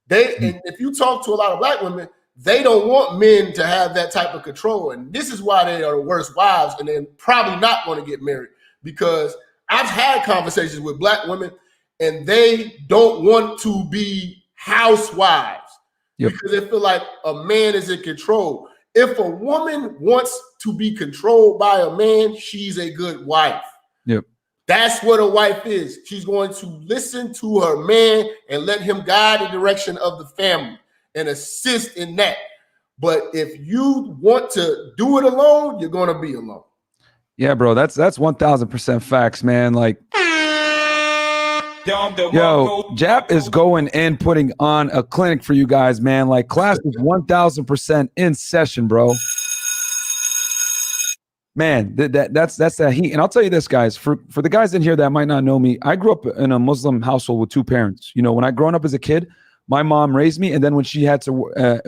And if you talk to a lot of Black women, they don't want men to have that type of control. And this is why they are the worst wives, and they're probably not going to get married, because I've had conversations with Black women and they don't want to be housewives because they feel like a man is in control. If a woman wants to be controlled by a man, she's a good wife. Yep. That's what a wife is. She's going to listen to her man and let him guide the direction of the family and assist in that. But if you want to do it alone, you're going to be alone. Yeah, bro, that's 1,000% facts, man. Yo, Jap is going in, putting on a clinic for you guys, man. Class is 1,000% in session, bro. Man, that's that heat. And I'll tell you this, guys, for the guys in here that might not know me, I grew up in a Muslim household with two parents. You know, when I growing up as a kid, my mom raised me, and then when she had to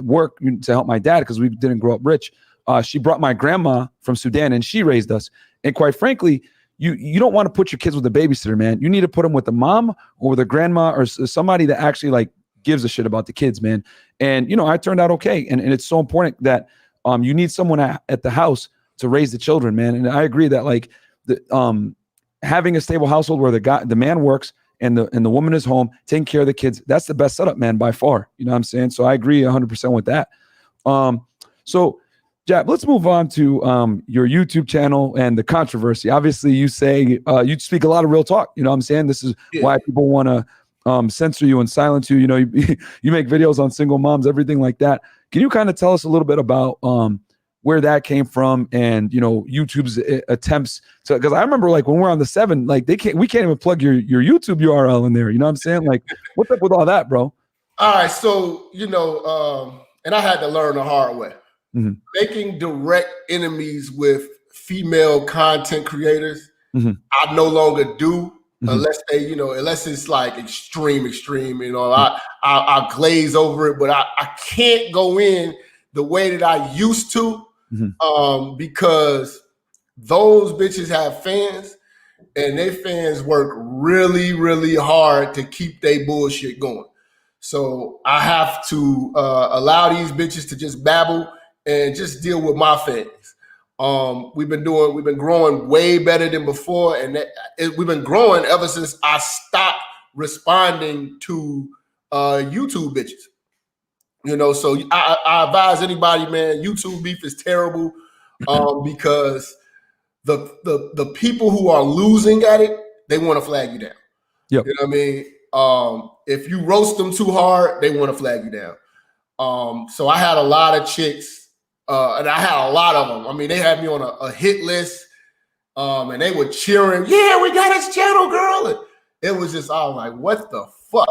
work to help my dad, because we didn't grow up rich, she brought my grandma from Sudan, and she raised us. And quite frankly, you don't want to put your kids with a babysitter, man. You need to put them with a mom or with a grandma or somebody that actually like gives a shit about the kids, man. And, you know, I turned out okay. And it's so important that you need someone at the house to raise the children, man. And I agree that like having a stable household where the man works and the woman is home taking care of the kids, that's the best setup, man, by far. You know what I'm saying? So I agree 100% with that. So Jap, let's move on to your YouTube channel and the controversy. Obviously, you say you speak a lot of real talk. You know what I'm saying? This is why people want to censor you and silence you. You know, you make videos on single moms, everything like that. Can you kind of tell us a little bit about where that came from, and you know, YouTube's attempts to, because I remember like when we're on the 7, like we can't even plug your YouTube URL in there. You know what I'm saying? Like, what's up with all that, bro? All right, so you know, and I had to learn the hard way. Mm-hmm. Making direct enemies with female content creators, mm-hmm. I no longer do, mm-hmm. unless it's like extreme, you know, mm-hmm. I glaze over it, but I can't go in the way that I used to, mm-hmm. Because those bitches have fans, and their fans work really, really hard to keep their bullshit going. So I have to allow these bitches to just babble and just deal with my fans. We've been growing way better than before, and we've been growing ever since I stopped responding to YouTube bitches. You know, so I advise anybody, man, YouTube beef is terrible, because the people who are losing at it, they want to flag you down. Yep. You know what I mean? If you roast them too hard, they want to flag you down. So I had a lot of chicks, and I had a lot of them. I mean, they had me on a hit list, and they were cheering, "Yeah, we got his channel, girl." And it was just, I was like, what the fuck?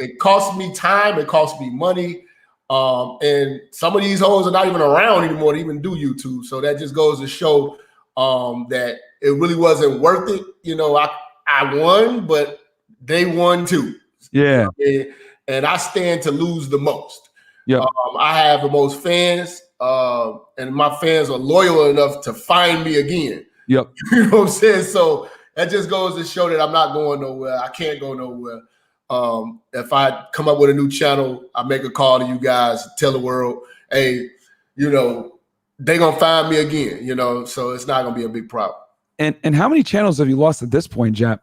It cost me time, it cost me money, and some of these hoes are not even around anymore to even do YouTube. So that just goes to show that it really wasn't worth it. You know, I won, but they won too. Yeah, and I stand to lose the most. Yeah, I have the most fans, and my fans are loyal enough to find me again. Yep, you know what I'm saying. So that just goes to show that I'm not going nowhere. I can't go nowhere. If I come up with a new channel, I make a call to you guys, tell the world, hey, you know, they gonna find me again, you know, so it's not gonna be a big problem. And how many channels have you lost at this point, Jap?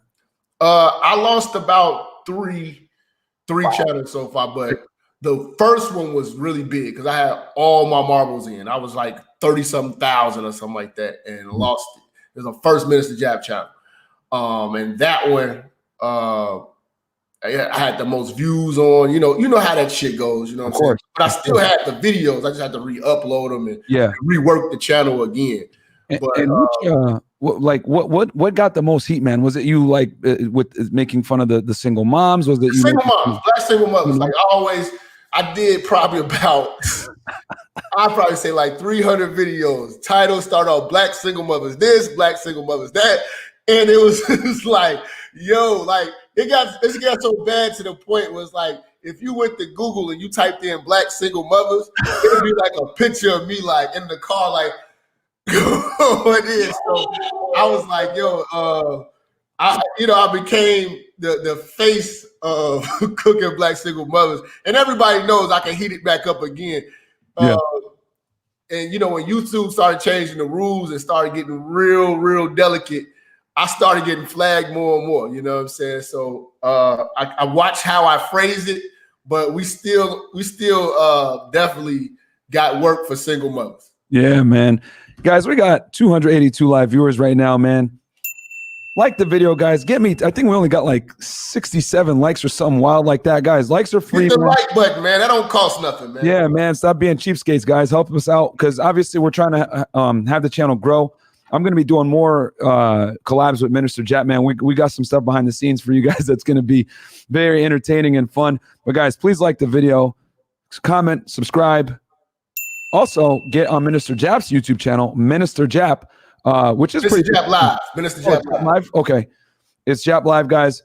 I lost about three channels so far, but the first one was really big because I had all my marbles in. I was like 30-something thousand or something like that, and lost it. It was the first Minister Jap channel. And that one, I had the most views on, you know how that shit goes, you know what I'm saying? But I still had the videos. I just had to re-upload them and rework the channel again. What got the most heat, man? Was it you like with making fun of the single moms? Was it you single moms, black single mothers? Like I did probably about, I'd probably say like 300 videos. Titles start off black single mothers this, black single mothers that, and it was like, yo, like it got so bad to the point where it's like if you went to Google and you typed in black single mothers, it would be like a picture of me like in the car, like it is. So I was like, yo, I became the face of cooking black single mothers, and everybody knows I can heat it back up again. And you know, when YouTube started changing the rules and started getting real delicate, I started getting flagged more and more, you know what I'm saying? So I watch how I phrase it, but we still definitely got work for single mothers. Yeah, man. Guys, we got 282 live viewers right now, man. Like the video, guys. Get me. I think we only got like 67 likes or something wild like that, guys. Likes are free. Hit the like button, man. That don't cost nothing, man. Yeah, man. Stop being cheapskates, guys. Help us out because obviously we're trying to have the channel grow. I'm going to be doing more collabs with Minister Jap, man. We got some stuff behind the scenes for you guys that's going to be very entertaining and fun. But guys, please like the video, comment, subscribe. also get on Minister Jap's YouTube channel, Minister Jap, which is Minister pretty Jap Live. Minister Jap Live. Okay, it's Jap Live, guys.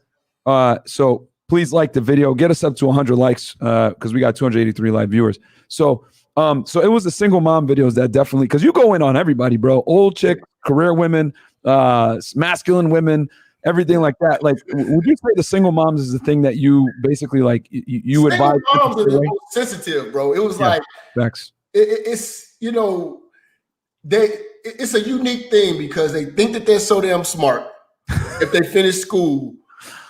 So please like the video, get us up to 100 likes because we got 283 live viewers. So it was the single mom videos that definitely, because you go in on everybody, bro. Old chick, career women, masculine women, everything like that. Like, would you say the single moms is the thing that you basically like you advise? Single moms are the most sensitive, bro. It was like facts. It's it's a unique thing because they think that they're so damn smart if they finish school,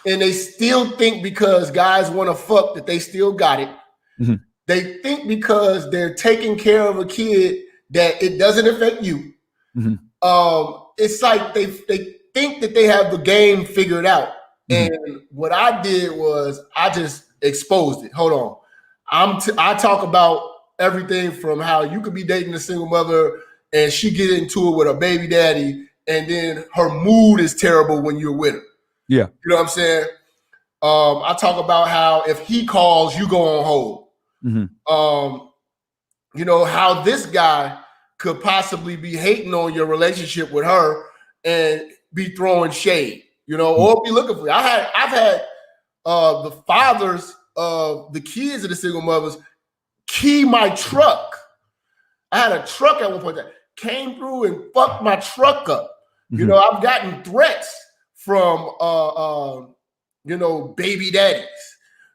and they still think because guys want to fuck that they still got it. Mm-hmm. They think because they're taking care of a kid that it doesn't affect you. Mm-hmm. It's like they think that they have the game figured out. Mm-hmm. And what I did was I just exposed it. Hold on. I talk about everything from how you could be dating a single mother and she get into it with her baby daddy, and then her mood is terrible when you're with her. Yeah. You know what I'm saying? I talk about how if he calls, you go on hold. Mm-hmm. How this guy could possibly be hating on your relationship with her and be throwing shade, or be looking for you. I've had the fathers of the kids of the single mothers key my truck. I had a truck at one point that came through and fucked my truck up. Mm-hmm. I've gotten threats from baby daddies,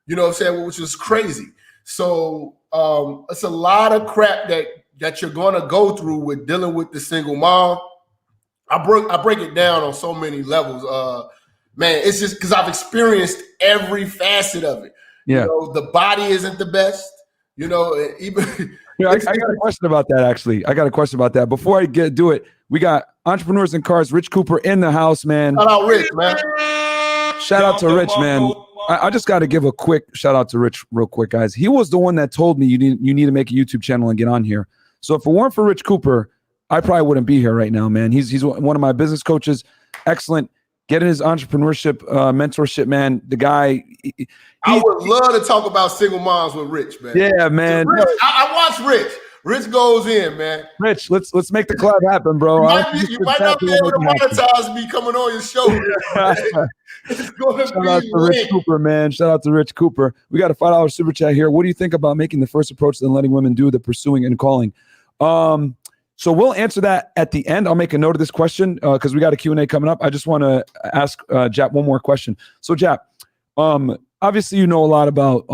what I'm saying, which is crazy. So it's a lot of crap that you're gonna go through with dealing with the single mom. I break it down on so many levels. Man, it's just because I've experienced every facet of it. Yeah. The body isn't the best. Even I got a question about that. Actually, I got a question about that. Before I do it, we got entrepreneurs in cars. Rich Cooper in the house, man. Shout out Rich, man. Shout out to Rich, man. I just got to give a quick shout out to Rich real quick, guys. He was the one that told me you need to make a YouTube channel and get on here. So if it weren't for Rich Cooper, I probably wouldn't be here right now, man. He's one of my business coaches. Excellent. Getting his entrepreneurship, mentorship, man. The guy. I would love to talk about single moms with Rich, man. Yeah, man. Rich, I watch Rich. Rich goes in, man. Rich, let's make the collab happen, bro. You might not be able to monetize me coming on your show. It's going to be out to Rich Cooper, man. Shout out to Rich Cooper. We got a $5 super chat here. What do you think about making the first approach and letting women do the pursuing and calling? So we'll answer that at the end. I'll make a note of this question because we got a Q&A coming up. I just want to ask Jap one more question. So Jap, obviously you know a lot about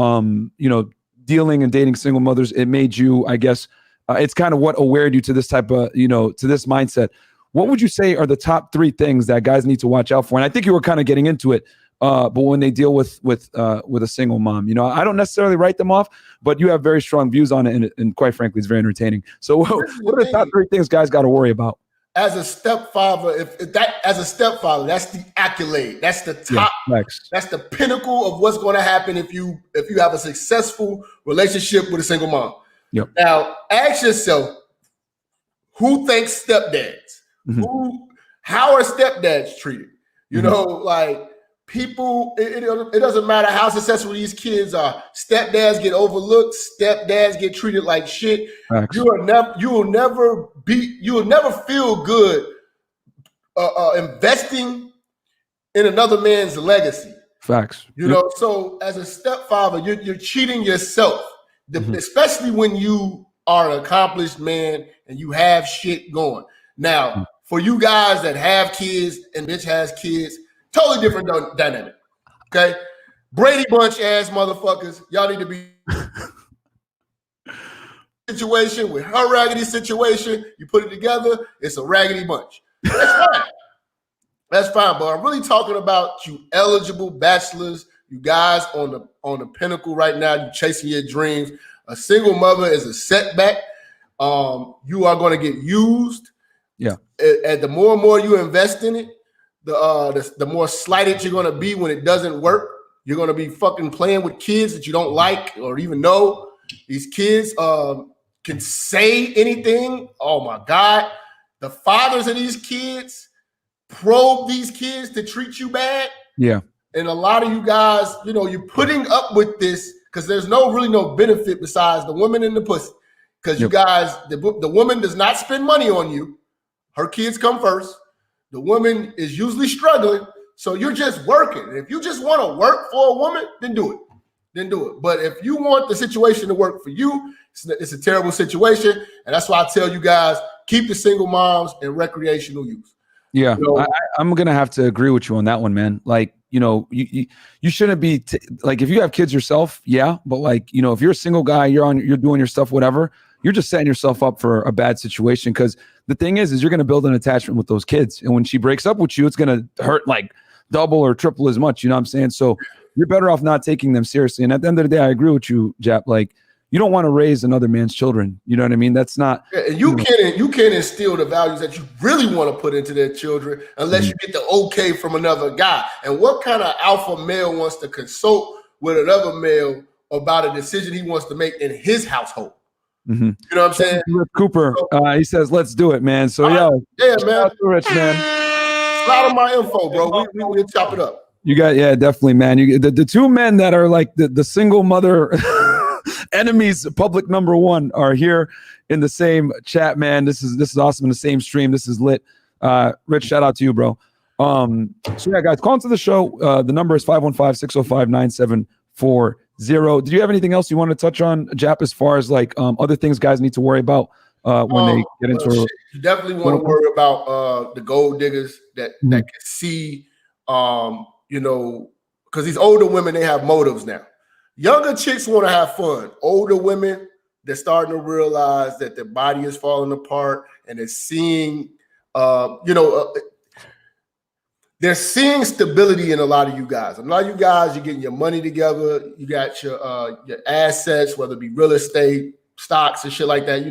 dealing and dating single mothers. It made you, I guess, it's kind of what awared you to this type of, to this mindset. What would you say are the top 3 things that guys need to watch out for? And I think you were kind of getting into it, but when they deal with a single mom, I don't necessarily write them off, but you have very strong views on it, and quite frankly, it's very entertaining. So what are the top 3 things guys got to worry about? As a stepfather, that's the accolade. That's the top. Yeah, that's the pinnacle of what's going to happen if you have a successful relationship with a single mom. Yep. Now, ask yourself, who thinks stepdads? Mm-hmm. How are stepdads treated? Like people, it doesn't matter how successful these kids are. Stepdads get overlooked. Stepdads get treated like shit. Facts. You will never feel good investing in another man's legacy. Facts. So as a stepfather, you're cheating yourself, especially when you are an accomplished man and you have shit going. Now, for you guys that have kids and bitch has kids, totally different dynamic. Okay, Brady Bunch ass motherfuckers, y'all need to be situation with her raggedy situation. You put it together, it's a raggedy bunch. That's fine. That's fine. But I'm really talking about you eligible bachelors, you guys on the pinnacle right now. You chasing your dreams. A single mother is a setback. You are going to get used. Yeah. And the more and more you invest in it, the more slighted you're going to be when it doesn't work. You're going to be fucking playing with kids that you don't like or even know. These kids can say anything. Oh my God. The fathers of these kids probe these kids to treat you bad. Yeah. And a lot of you guys, you're putting up with this because there's no benefit besides the woman and the pussy. because you guys, the woman does not spend money on you. Her kids come first. The woman is usually struggling, so you're just working. And if you just want to work for a woman, then do it. But if you want the situation to work for you, it's a terrible situation, and that's why I tell you guys, keep the single moms in recreational use. Yeah, I'm gonna have to agree with you on that one, man. Like, you shouldn't be like, if you have kids yourself, yeah, but like, if you're a single guy, you're doing your stuff, whatever, you're just setting yourself up for a bad situation. Because the thing is you're gonna build an attachment with those kids, and when she breaks up with you, it's gonna hurt like double or triple as much. You know what I'm saying? So you're better off not taking them seriously. And at the end of the day, I agree with you, Jap. Like, you don't want to raise another man's children. You know what I mean? That's not. Yeah, and you can't instill the values that you really want to put into their children unless you get the okay from another guy. And what kind of alpha male wants to consult with another male about a decision he wants to make in his household? Mm-hmm. You know what I'm saying? Cooper, he says, "Let's do it, man." So yeah, man. Rich, man. Slide on my info, bro. We'll chop it up. You got, definitely, man. The two men that are like the single mother enemies, public number one, are here in the same chat, man. This is awesome, in the same stream. This is lit. Rich, shout out to you, bro. So yeah, guys, call into the show. The number is 515-605-9740. Did you have anything else you want to touch on, Jap, as far as like other things guys need to worry about when they get into you definitely want to worry about the gold diggers that can see because these older women, they have motives now. Younger chicks want to have fun. Older women, they're starting to realize that their body is falling apart, and they're seeing, they're seeing stability in a lot of you guys. A lot of you guys, you're getting your money together. You got your assets, whether it be real estate, stocks, and shit like that.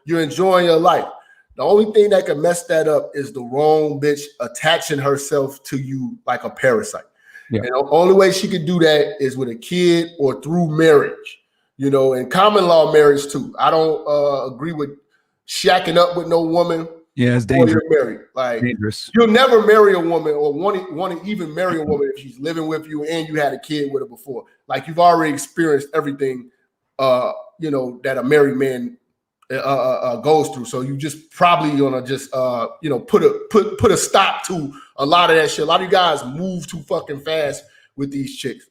You're enjoying your life. The only thing that can mess that up is the wrong bitch attaching herself to you like a parasite. Yeah. And the only way she could do that is with a kid or through marriage, and common law marriage too. I don't agree with shacking up with no woman. Yeah, it's dangerous. You're married. Like, dangerous. You'll never marry a woman or want to even marry a woman if she's living with you and you had a kid with her before. Like, you've already experienced everything, that a married man goes through. So you just probably gonna just put a stop to a lot of that shit. A lot of you guys move too fucking fast with these chicks.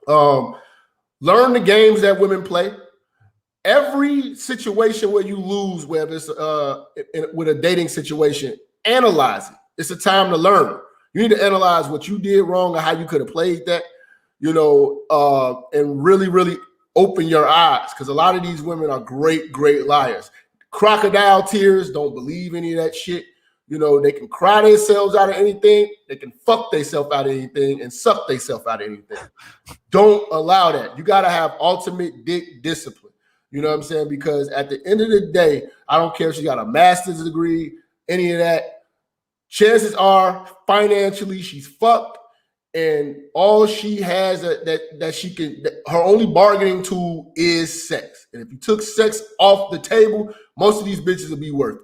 Learn the games that women play. Every situation where you lose, whether it's with a dating situation, analyze it. It's a time to learn. You need to analyze what you did wrong or how you could have played that, and really, really open your eyes, because a lot of these women are great liars. Crocodile tears, don't believe any of that shit. They can cry themselves out of anything. They can fuck themselves out of anything and suck themselves out of anything. Don't allow that. You got to have ultimate dick discipline. You know what I'm saying? Because at the end of the day, I don't care if she got a master's degree, any of that. Chances are financially she's fucked. And all she has that she can, her only bargaining tool is sex. And if you took sex off the table, most of these bitches will be worthless.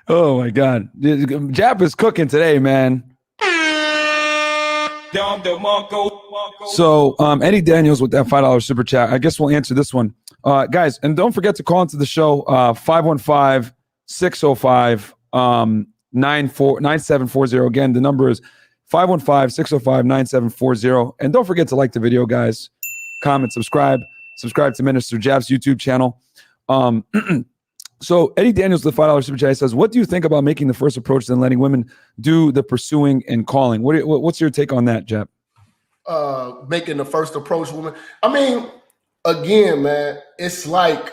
Oh my God. Jap is cooking today, man. So Eddie Daniels with that $5 super chat. I guess we'll answer this one. Guys, and don't forget to call into the show 515-605-9740. Again, the number is 515-605-9740. And don't forget to like the video, guys. Comment, subscribe to Minister Jap's YouTube channel. So Eddie Daniels, the $5 super chat, says, what do you think about making the first approach and letting women do the pursuing and calling? What's your take on that, Jap? Making the first approach, woman. I mean, again, man, it's like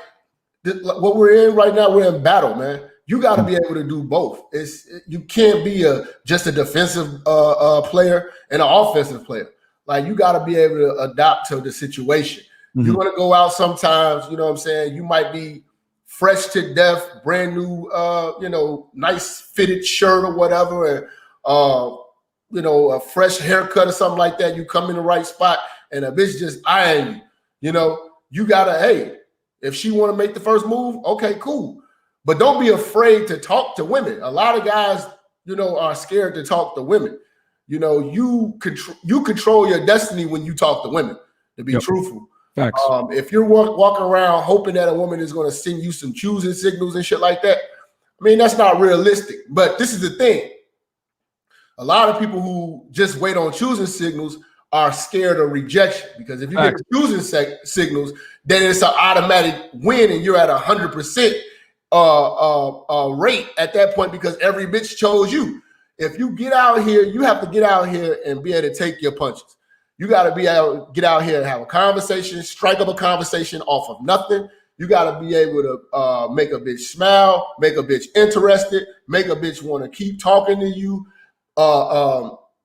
what we're in right now. We're in battle, man. You got to be able to do both. You can't be just a defensive player and an offensive player. Like, you got to be able to adapt to the situation. Mm-hmm. You're going to go out sometimes, you know what I'm saying? You might be fresh to death, brand new, nice fitted shirt or whatever, and, a fresh haircut or something like that. You come in the right spot and a bitch just eyeing you. You got to, hey, if she want to make the first move, okay, cool. But don't be afraid to talk to women. A lot of guys, are scared to talk to women. You control your destiny when you talk to women, to be truthful. Facts. If you're walking around hoping that a woman is going to send you some choosing signals and shit like that, I mean, that's not realistic. But this is the thing. A lot of people who just wait on choosing signals are scared of rejection, because if you get choosing signals, then it's an automatic win and you're at 100% rate at that point, because every bitch chose you. If you get out here, you have to get out here and be able to take your punches. You got to be able to get out here and have a conversation, strike up a conversation off of nothing. You got to be able to make a bitch smile, make a bitch interested, make a bitch want to keep talking to you.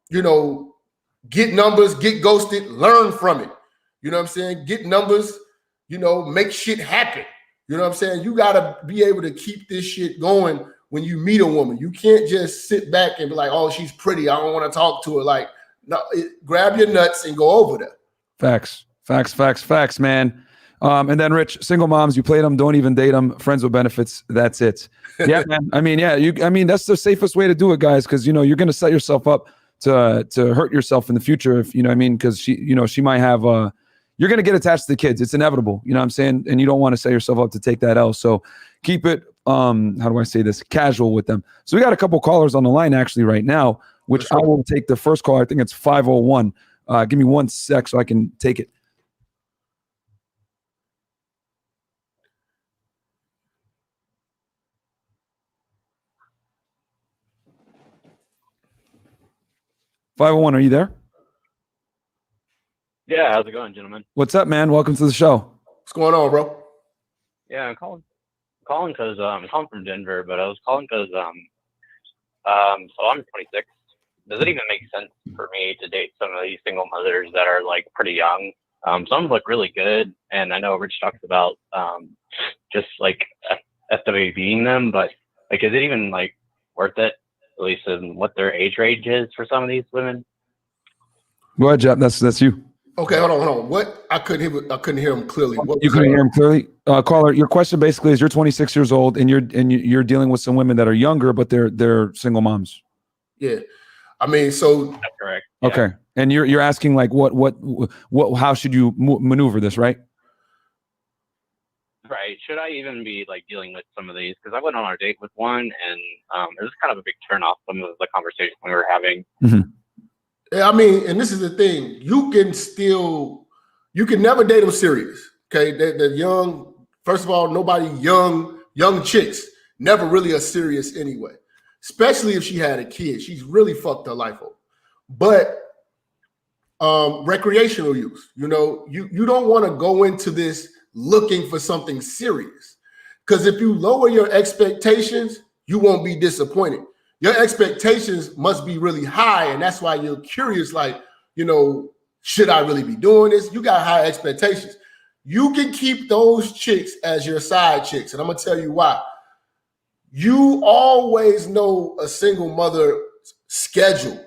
You know, get numbers, get ghosted, learn from it. You know what I'm saying? Get numbers, you know, make shit happen. You know what I'm saying? You got to be able to keep this shit going when you meet a woman. You can't just sit back and be like, oh, she's pretty, I don't want to talk to her. Like, no, grab your nuts and go over there. Facts, man. And then Rich, single moms, you play them, don't even date them, friends with benefits. That's it. Yeah, man. I mean, that's the safest way to do it, guys, because, you know, you're going to set yourself up to hurt yourself in the future, if you know what I mean, because she might have you're going to get attached to the kids. It's inevitable, you know what I'm saying? And you don't want to set yourself up to take that L. So keep it, how do I say this, casual with them. So we got a couple callers on the line actually right now, which I will take the first call. I think it's 501. Give me 1 sec so I can take it. $501, are you there? Yeah, how's it going, gentlemen? What's up, man? Welcome to the show. What's going on, bro? Yeah, I'm calling because I'm calling from Denver, but I was calling because so I'm 26. Does it even make sense for me to date some of these single mothers that are like pretty young? Some look really good, and I know Rich talks about just like FWBing them, but like, is it even like worth it? At least in what their age range is for some of these women. Go ahead, Jap. That's you. Okay, hold on. What? I couldn't hear him clearly. You couldn't hear him clearly, caller. Your question basically is: you're 26 years old, and you're dealing with some women that are younger, but they're single moms. Yeah, I mean, so that's correct. Yeah. Okay, and you're asking like what how should you maneuver this, right? Right. Should I even be like dealing with some of these? Because I went on a date with one, and it was kind of a big turn off some of the conversation we were having. Mm-hmm. I mean, and this is the thing: you can never date them serious. Okay, they're young. First of all, nobody young chicks never really are serious anyway. Especially if she had a kid, she's really fucked her life up. But recreational use, you know, you don't want to go into this looking for something serious, because if you lower your expectations, you won't be disappointed. Your expectations must be really high, and that's why you're curious, like, you know, should I really be doing this? You got high expectations. You can keep those chicks as your side chicks, and I'm gonna tell you why. You always know a single mother's schedule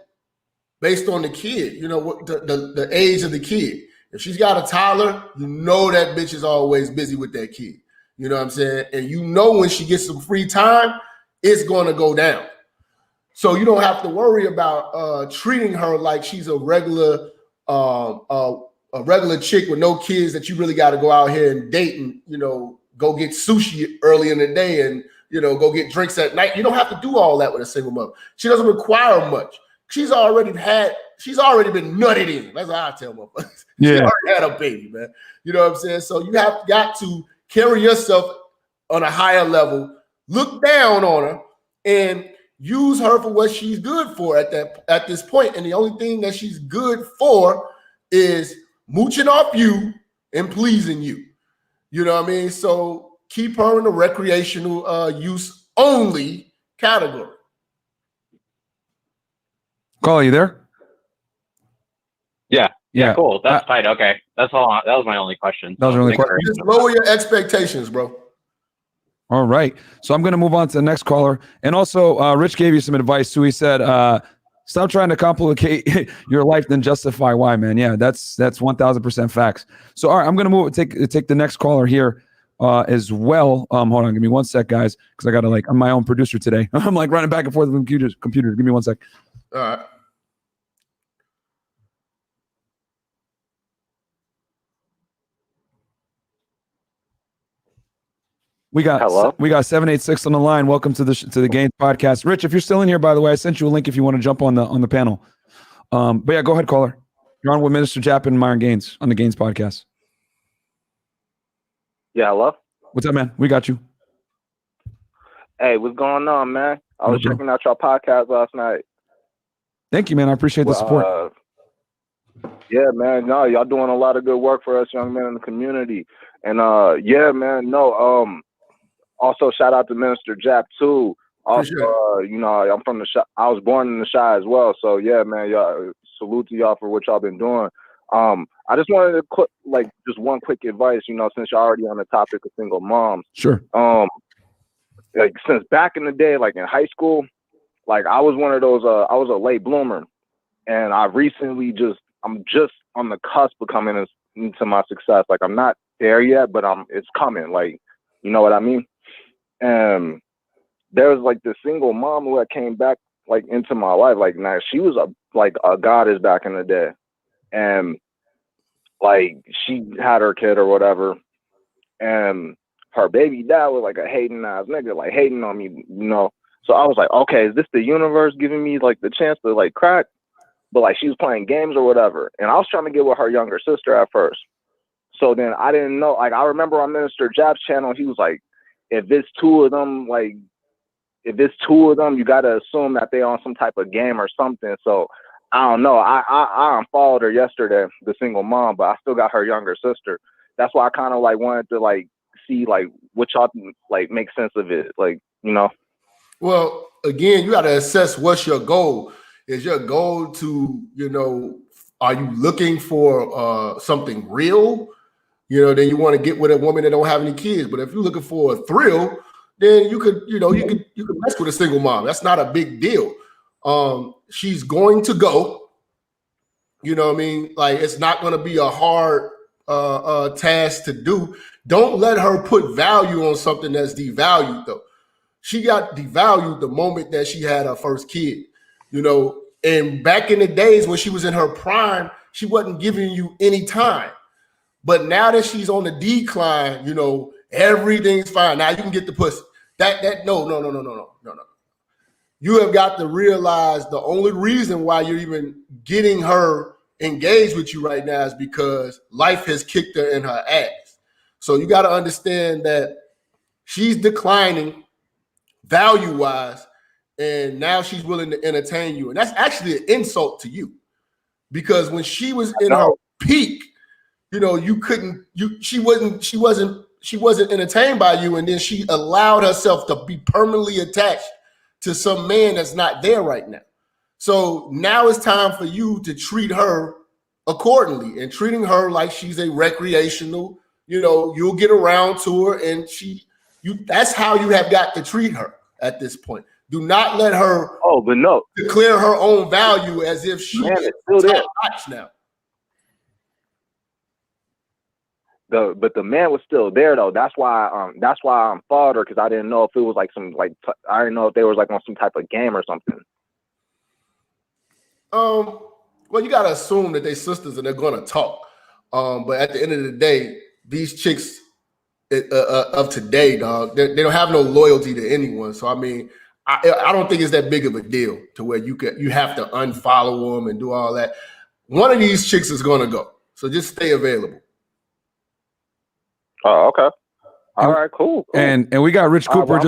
based on the kid, you know, what the age of the kid. If she's got a toddler, you know that bitch is always busy with that kid. You know what I'm saying? And you know when she gets some free time, it's going to go down. So you don't have to worry about treating her like she's a regular chick with no kids that you really got to go out here and date and, you know, go get sushi early in the day and, you know, go get drinks at night. You don't have to do all that with a single mother. She doesn't require much. She's already been nutted in. That's how I tell motherfuckers. Yeah. She already had a baby, man. You know what I'm saying? So you have got to carry yourself on a higher level, look down on her, and use her for what she's good for at this point. And the only thing that she's good for is mooching off you and pleasing you. You know what I mean? So keep her in the recreational use only category. Call, are you there? Yeah, cool. That's tight. Okay. That's all. That was my only question. That was my only question. Just lower your expectations, bro. All right. So I'm going to move on to the next caller. And also, Rich gave you some advice too. He said, stop trying to complicate your life, then justify why, man. Yeah, that's 1000% facts. So, all right, I'm going to take the next caller here as well. Hold on. Give me 1 sec, guys, because I got to I'm my own producer today. I'm like running back and forth with the computer. Give me 1 sec. All right. We got 786 on the line. Welcome to the Gains podcast. Rich, if you're still in here, by the way, I sent you a link if you want to jump on the panel. But yeah, go ahead, caller. You're on with Minister Jap and Myron Gaines on the Gains podcast. Yeah, hello. What's up, man? We got you. Hey, what's going on, man? I was checking out your podcast last night. Thank you, man. I appreciate the support. Yeah, man. No, y'all doing a lot of good work for us young men in the community. And yeah, man. No. Also, shout out to Minister Jap too. Also, you know, I'm from the Chi. I was born in the Chi as well. So yeah, man. Y'all, salute to y'all for what y'all been doing. I just wanted to just one quick advice. You know, since you're already on the topic of single moms. Sure. Like since back in the day, like in high school, like I was one of those. I was a late bloomer, and I'm just on the cusp of coming into my success. Like I'm not there yet, but it's coming. Like, you know what I mean? And there was like this single mom who had came back like into my life. Like now she was a goddess back in the day, and like she had her kid or whatever, and her baby dad was like a hating ass nigga, like hating on me, you know. So I was like, okay, is this the universe giving me like the chance to like crack? But like she was playing games or whatever, and I was trying to get with her younger sister at first. So then I didn't know. Like I remember on Minister Jap's channel, he was like, if it's two of them, you gotta assume that they on some type of game or something. So I don't know. I unfollowed her yesterday, the single mom, but I still got her younger sister. That's why I kind of like wanted to like see like what y'all like make sense of it, like, you know. Well, again, you got to assess what's your goal. Is your goal to, you know, are you looking for something real? You know, then you want to get with a woman that don't have any kids. But if you're looking for a thrill, then you could mess with a single mom. That's not a big deal. She's going to go. You know what I mean? Like it's not going to be a hard task to do. Don't let her put value on something that's devalued though. She got devalued the moment that she had her first kid, you know, and back in the days when she was in her prime, she wasn't giving you any time. But now that she's on the decline, you know, everything's fine. Now you can get the pussy. No. You have got to realize the only reason why you're even getting her engaged with you right now is because life has kicked her in her ass. So you got to understand that she's declining value-wise, and now she's willing to entertain you. And that's actually an insult to you. Because when she was in her peak, you know, she wasn't entertained by you, and then she allowed herself to be permanently attached to some man that's not there right now. So now it's time for you to treat her accordingly, and treating her like she's a recreational, you know, you'll get around to her, and that's how you have got to treat her at this point. Do not let her declare her own value as if she is still there now. But the man was still there though. That's why I unfollowed her, because I didn't know if it was like some I didn't know if they was like on some type of game or something. Well, you gotta assume that they're sisters and they're gonna talk. But at the end of the day, these chicks of today, dog, they don't have no loyalty to anyone. So I mean, I don't think it's that big of a deal to where you have to unfollow them and do all that. One of these chicks is gonna go, so just stay available. Oh, okay. All right, cool. And we got Rich Cooper.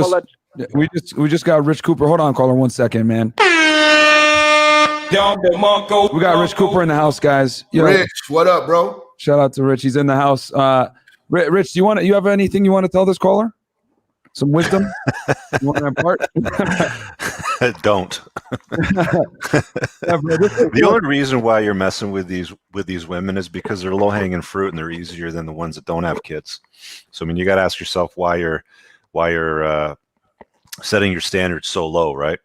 We just got Rich Cooper. Hold on, caller, 1 second, man. We got Rich Cooper in the house, guys. Rich, what up, bro? Shout out to Rich. He's in the house. Rich, you have anything you want to tell this caller? Some wisdom? You want to impart? Don't. The only reason why you're messing with these women is because they're low hanging fruit and they're easier than the ones that don't have kids. So I mean, you got to ask yourself why you're setting your standards so low, right?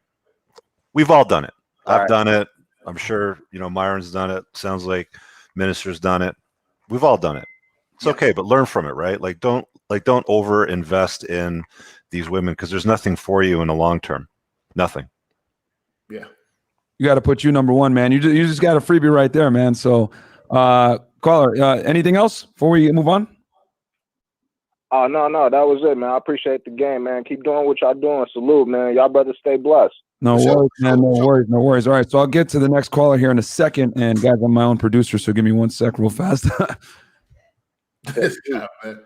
We've all done it. I've done it. I'm sure Myron's done it. Sounds like Minister's done it. We've all done it. It's okay, but learn from it, right? Don't over invest in these women, because there's nothing for you in the long term. Nothing. Yeah. You got to put you number one, man. You just got a freebie right there, man. So, caller, anything else before we move on? Oh, no, that was it, man. I appreciate the game, man. Keep doing what y'all doing. Salute, man. Y'all brothers stay blessed. No worries, man. No worries. All right, so I'll get to the next caller here in a second. And guys, I'm my own producer, so give me 1 sec real fast. This guy, man.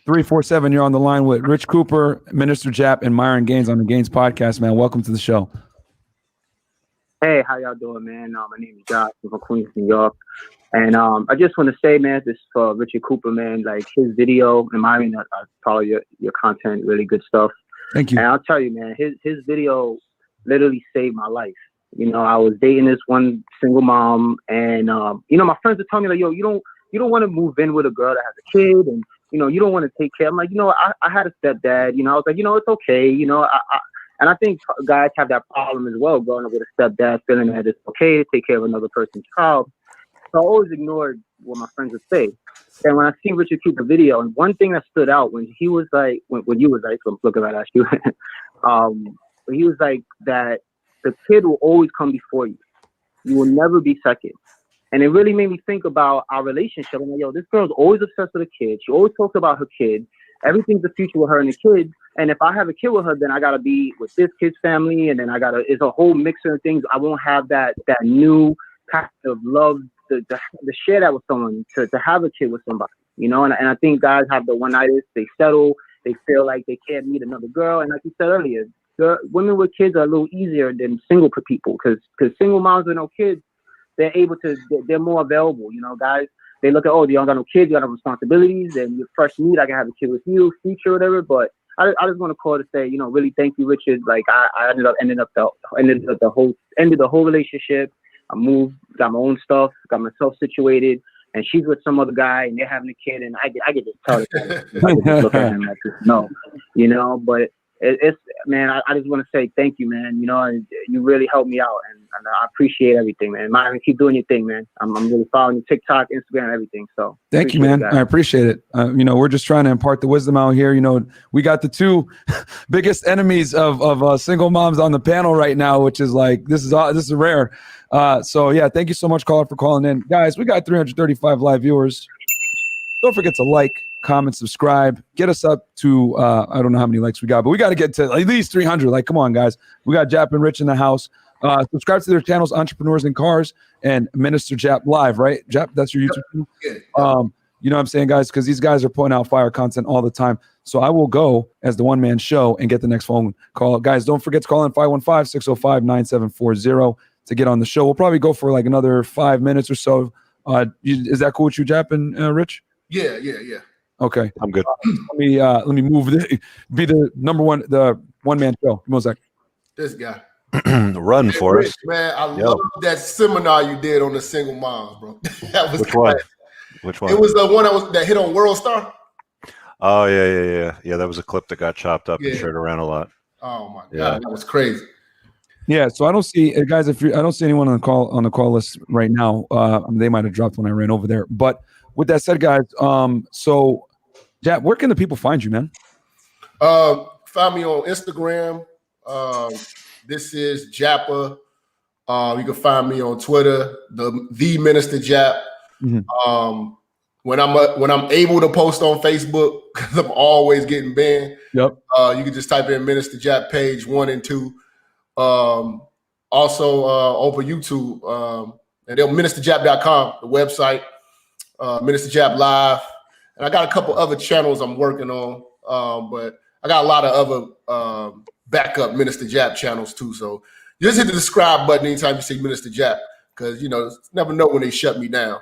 Three, 4, 7. You're on the line with Rich Cooper, Minister Jap, and Myron Gaines on the Gaines podcast, man. Welcome to the show. Hey, how y'all doing, man? My name is Josh. I'm from Queens, New York. And I just want to say, man, this is for Richard Cooper, man. Like, his video and Myron are probably your content, really good stuff. Thank you. And I'll tell you, man, his video literally saved my life. You know, I was dating this one single mom, and you know, my friends would tell me like, yo, you don't want to move in with a girl that has a kid, and you know, you don't want to take care. I'm like, you know, I had a stepdad. You know, I was like, you know, it's okay. You know, and I think guys have that problem as well, growing up with a stepdad, feeling that it's okay to take care of another person's child. So I always ignored what my friends would say. And when I see Richard Cooper video, and one thing that stood out when he was like, when you was like, so I'm looking right at you, he was like that the kid will always come before you. You will never be second. And it really made me think about our relationship. I'm like, yo, this girl's always obsessed with a kid. She always talks about her kid. Everything's the future with her and the kid. And if I have a kid with her, then I gotta be with this kid's family, and then it's a whole mixture of things. I won't have that new kind of love to share that with someone, to have a kid with somebody, you know. And I think guys have the one-nighters. They settle. They feel like they can't meet another girl. And like you said earlier, women with kids are a little easier than single people, because single moms with no kids, they're more available. You know, guys, they look at, oh, you don't got no kids, you got no responsibilities, and you're fresh meat. I can have a kid with you, future, whatever. But I just want to call to say, you know, really thank you, Richard. Like I ended the whole relationship. I moved, got my own stuff, got myself situated, and she's with some other guy, and they're having a kid, and I get just tell her, I get just look at him like, no, you know. But it's man, I just want to say thank you, man. You know, and you really helped me out, and I appreciate everything, man. Myron, keep doing your thing, man. I'm really following you, TikTok, Instagram, everything. So thank you, man. I appreciate it. You know, we're just trying to impart the wisdom out here. You know, we got the two biggest enemies of single moms on the panel right now, which is like this is rare. So yeah, thank you so much, caller, for calling in, guys. We got 335 live viewers. Don't forget to like, comment, subscribe, get us up to I don't know how many likes we got, but we got to get to at least 300. Like, come on, guys. We got Jap and Rich in the house. Subscribe to their channels, Entrepreneurs in Cars and Minister Jap Live, right? Jap, that's your YouTube channel. Yeah. You know what I'm saying, guys? Because these guys are putting out fire content all the time. So I will go as the one-man show and get the next phone call. Guys, don't forget to call in 515-605-9740 to get on the show. We'll probably go for like another 5 minutes or so. Is that cool with you, Jap and Rich? Yeah. Okay, I'm good. Let me move be the one-man show. Give me a sec. This guy. Run for Rich, us, man. I love that seminar you did on the single moms, bro. That was Which one? classic. Which one? It was the one that hit on World Star. Oh yeah. That was a clip that got chopped up and Yeah. shared around a lot. Oh my Yeah. God, that was crazy. Yeah, so I don't see guys. I don't see anyone on the call list right now. They might have dropped when I ran over there. But with that said, guys, so Jap, where can the people find you, man? Find me on Instagram. This is Jappa. You can find me on Twitter, the Minister Jap. Mm-hmm. When I'm able to post on Facebook, because I'm always getting banned. Yep. You can just type in Minister Jap page 1 and 2. Also over YouTube, and then ministerjap.com, the website, Minister Jap Live, and I got a couple other channels I'm working on, but I got a lot of other backup Minister Jap channels too. So you just hit the subscribe button anytime you see Minister Jap, because you know, never know when they shut me down.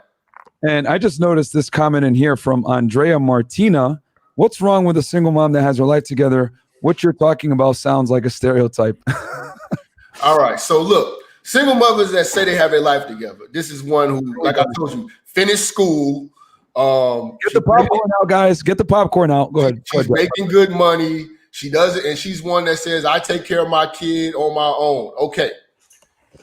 And I just noticed this comment in here from Andrea Martina. What's wrong with a single mom that has her life together? What you're talking about sounds like a stereotype. All right, so look, single mothers that say they have their life together. This is one who, like I told you, finished school. Get the popcorn out, guys. Get the popcorn out. Go ahead. She's making good money. She does it, and she's one that says, I take care of my kid on my own. Okay.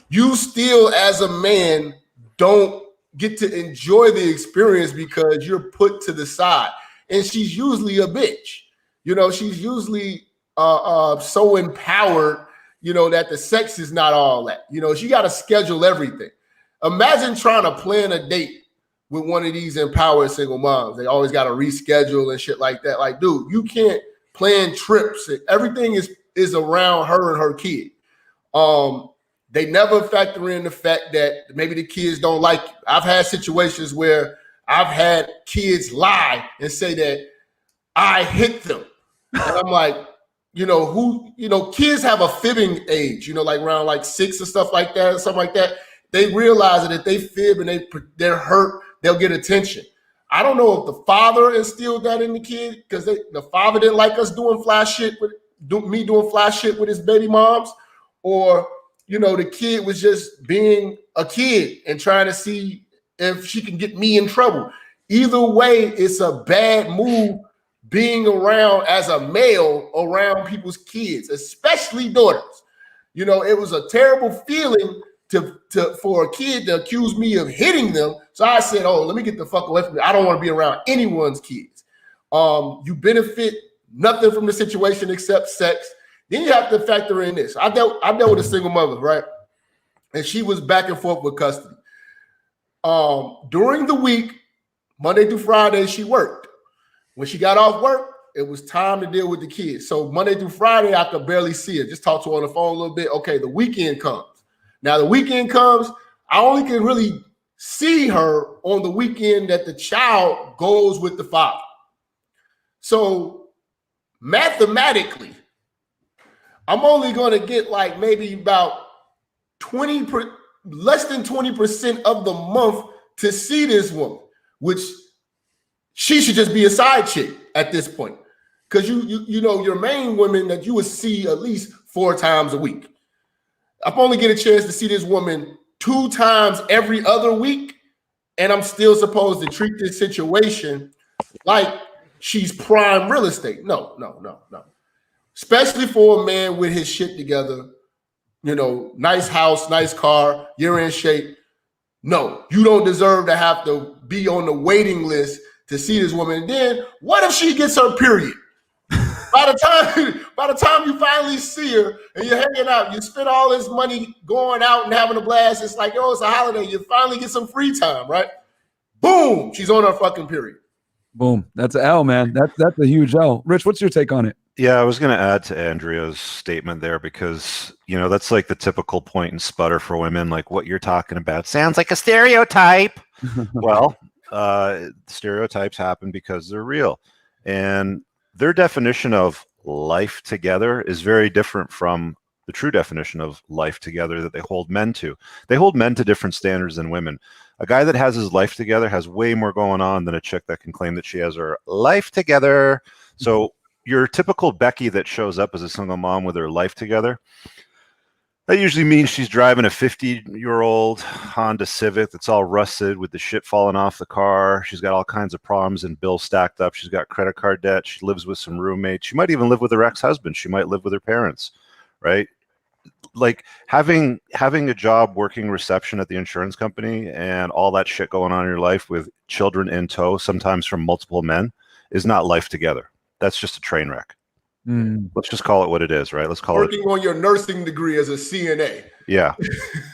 You still, as a man, don't get to enjoy the experience because you're put to the side. And she's usually a bitch. You know, she's usually so empowered, you know, that the sex is not all that. You know, she got to schedule everything. Imagine trying to plan a date with one of these empowered single moms. They always got to reschedule and shit like that. Like, dude, you can't plan trips. Everything is around her and her kid. They never factor in the fact that maybe the kids don't like you. I've had situations where I've had kids lie and say that I hit them. And I'm like, you know, kids have a fibbing age, you know, like around like 6 or stuff like that, or something like that. They realize that if they fib and they're hurt, they'll get attention. I don't know if the father instilled that in the kid because the father didn't like us doing fly shit doing fly shit with his baby moms, or, you know, the kid was just being a kid and trying to see if she can get me in trouble. Either way, it's a bad move being around as a male around people's kids, especially daughters. You know, it was a terrible feeling for a kid to accuse me of hitting them. So I said, oh, let me get the fuck away from me. I don't want to be around anyone's kids. You benefit nothing from the situation except sex. Then you have to factor in this. I dealt with a single mother, right? And she was back and forth with custody. During the week, Monday through Friday, she worked. When she got off work, it was time to deal with the kids. So Monday through Friday, I could barely see her. Just talk to her on the phone a little bit. Okay, the weekend comes. Now the weekend comes, I only can really see her on the weekend that the child goes with the father. So mathematically, I'm only going to get like maybe about less than 20% of the month to see this woman, which she should just be a side chick at this point. Because you know your main women that you would see at least 4 times a week. I'm only get a chance to see this woman 2 times every other week, and I'm still supposed to treat this situation like she's prime real estate. No. Especially for a man with his shit together, you know, nice house, nice car, you're in shape. No, you don't deserve to have to be on the waiting list to see this woman. And then what if she gets her period? By the time you finally see her and you're hanging out, you spend all this money going out and having a blast. It's like, yo, it's a holiday. You finally get some free time, right? Boom, she's on her fucking period. Boom. That's an L, man. That's a huge L. Rich, what's your take on it? Yeah, I was going to add to Andrea's statement there because, you know, that's like the typical point and sputter for women. Like what you're talking about sounds like a stereotype. Well, stereotypes happen because they're real. And their definition of life together is very different from the true definition of life together that they hold men to. They hold men to different standards than women. A guy that has his life together has way more going on than a chick that can claim that she has her life together. So your typical Becky that shows up as a single mom with her life together, that usually means she's driving a 50-year-old Honda Civic that's all rusted with the shit falling off the car. She's got all kinds of problems and bills stacked up. She's got credit card debt. She lives with some roommates. She might even live with her ex-husband. She might live with her parents, right? Like having a job working reception at the insurance company and all that shit going on in your life with children in tow, sometimes from multiple men, is not life together. That's just a train wreck. Let's just call it what it is, right? Let's call working on your nursing degree as a CNA. Yeah.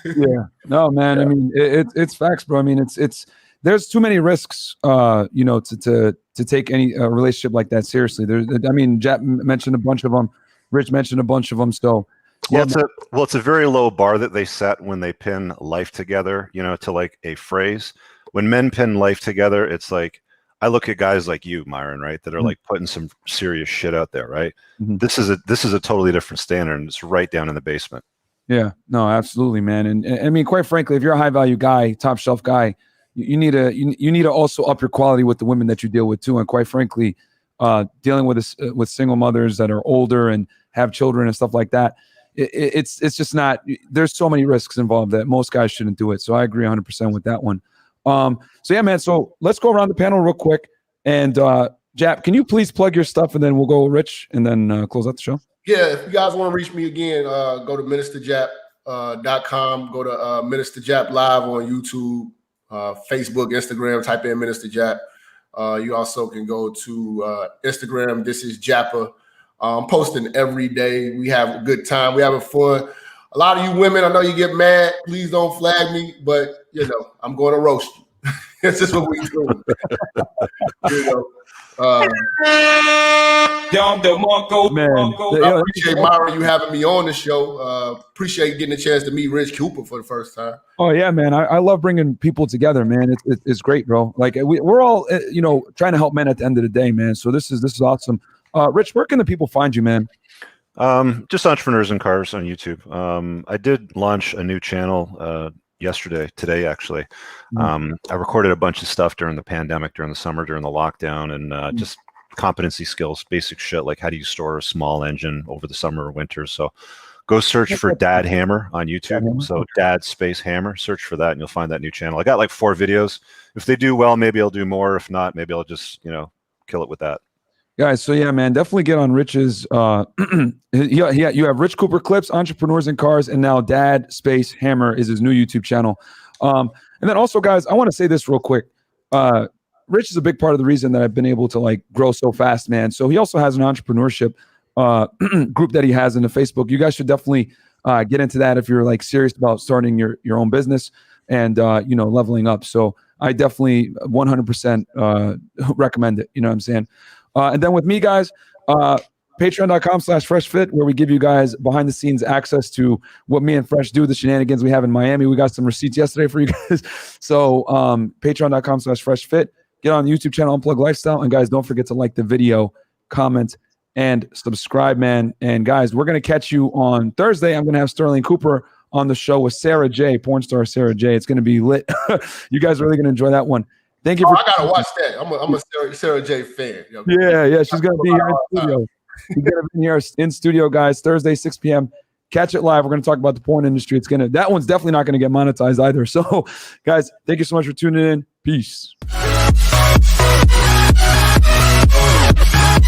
Yeah. No, man. Yeah. I mean, it's facts, bro. I mean, it's there's too many risks, you know, to take any relationship like that seriously. I mean, Jap mentioned a bunch of them. Rich mentioned a bunch of them. So, yeah, it's a very low bar that they set when they pin life together, you know, to like a phrase. When men pin life together, it's like, I look at guys like you, Myron, right, that are like putting some serious shit out there, right? This is a totally different standard, and it's right down in the basement. Yeah, no, absolutely, man. And I mean, quite frankly, if you're a high value guy, top shelf guy, you need to also up your quality with the women that you deal with too. And quite frankly, dealing with single mothers that are older and have children and stuff like that, it's just not. There's so many risks involved that most guys shouldn't do it. So I agree 100% with that one. So yeah, man. So let's go around the panel real quick. And Jap, can you please plug your stuff, and then we'll go Rich, and then close out the show. Yeah, if you guys want to reach me again, go to ministerjap.com. Go to Minister Jap Live on YouTube, Facebook, Instagram. Type in Minister Jap. You also can go to Instagram. This is Jappa. I'm posting every day. We have a good time. We having fun. A lot of you women, I know you get mad. Please don't flag me, but I'm going to roast you. This is what we do. Man, I appreciate Myra you having me on the show. Appreciate getting a chance to meet Rich Cooper for the first time. Oh yeah, man. I love bringing people together, man. It's great, bro. Like we're all trying to help men at the end of the day, man. So this is awesome. Rich, where can the people find you, man? Just Entrepreneurs in Cars on YouTube. I did launch a new channel today actually. I recorded a bunch of stuff during the pandemic, during the summer, during the lockdown, and just competency skills, basic shit like how do you store a small engine over the summer or winter. So go search for Dad Hammer on YouTube. So Dad space Hammer, search for that and you'll find that new channel. I got like 4 videos. If they do well, maybe I'll do more. If not, maybe I'll just, kill it with that. Guys, so yeah, man, definitely get on Rich's. You have Rich Cooper Clips, Entrepreneurs in Cars, and now Dad Space Hammer is his new YouTube channel. And then also, guys, I want to say this real quick. Rich is a big part of the reason that I've been able to like grow so fast, man. So he also has an entrepreneurship group that he has in the Facebook. You guys should definitely get into that if you're like serious about starting your own business and leveling up. So I definitely 100% recommend it. You know what I'm saying? And then with me, guys, patreon.com/FreshFit, where we give you guys behind the scenes access to what me and Fresh do, the shenanigans we have in Miami. We got some receipts yesterday for you guys. So patreon.com/FreshFit. Get on the YouTube channel, Unplug Lifestyle. And guys, don't forget to like the video, comment, and subscribe, man. And guys, we're going to catch you on Thursday. I'm going to have Sterling Cooper on the show with Sarah J, porn star Sarah J. It's going to be lit. You guys are really going to enjoy that one. Thank you. I got to watch that. I'm a Sarah J fan. Yeah. She's going to be here in studio. She's going to be here in studio, guys, Thursday, 6 p.m. Catch it live. We're going to talk about the porn industry. That one's definitely not going to get monetized either. So, guys, thank you so much for tuning in. Peace.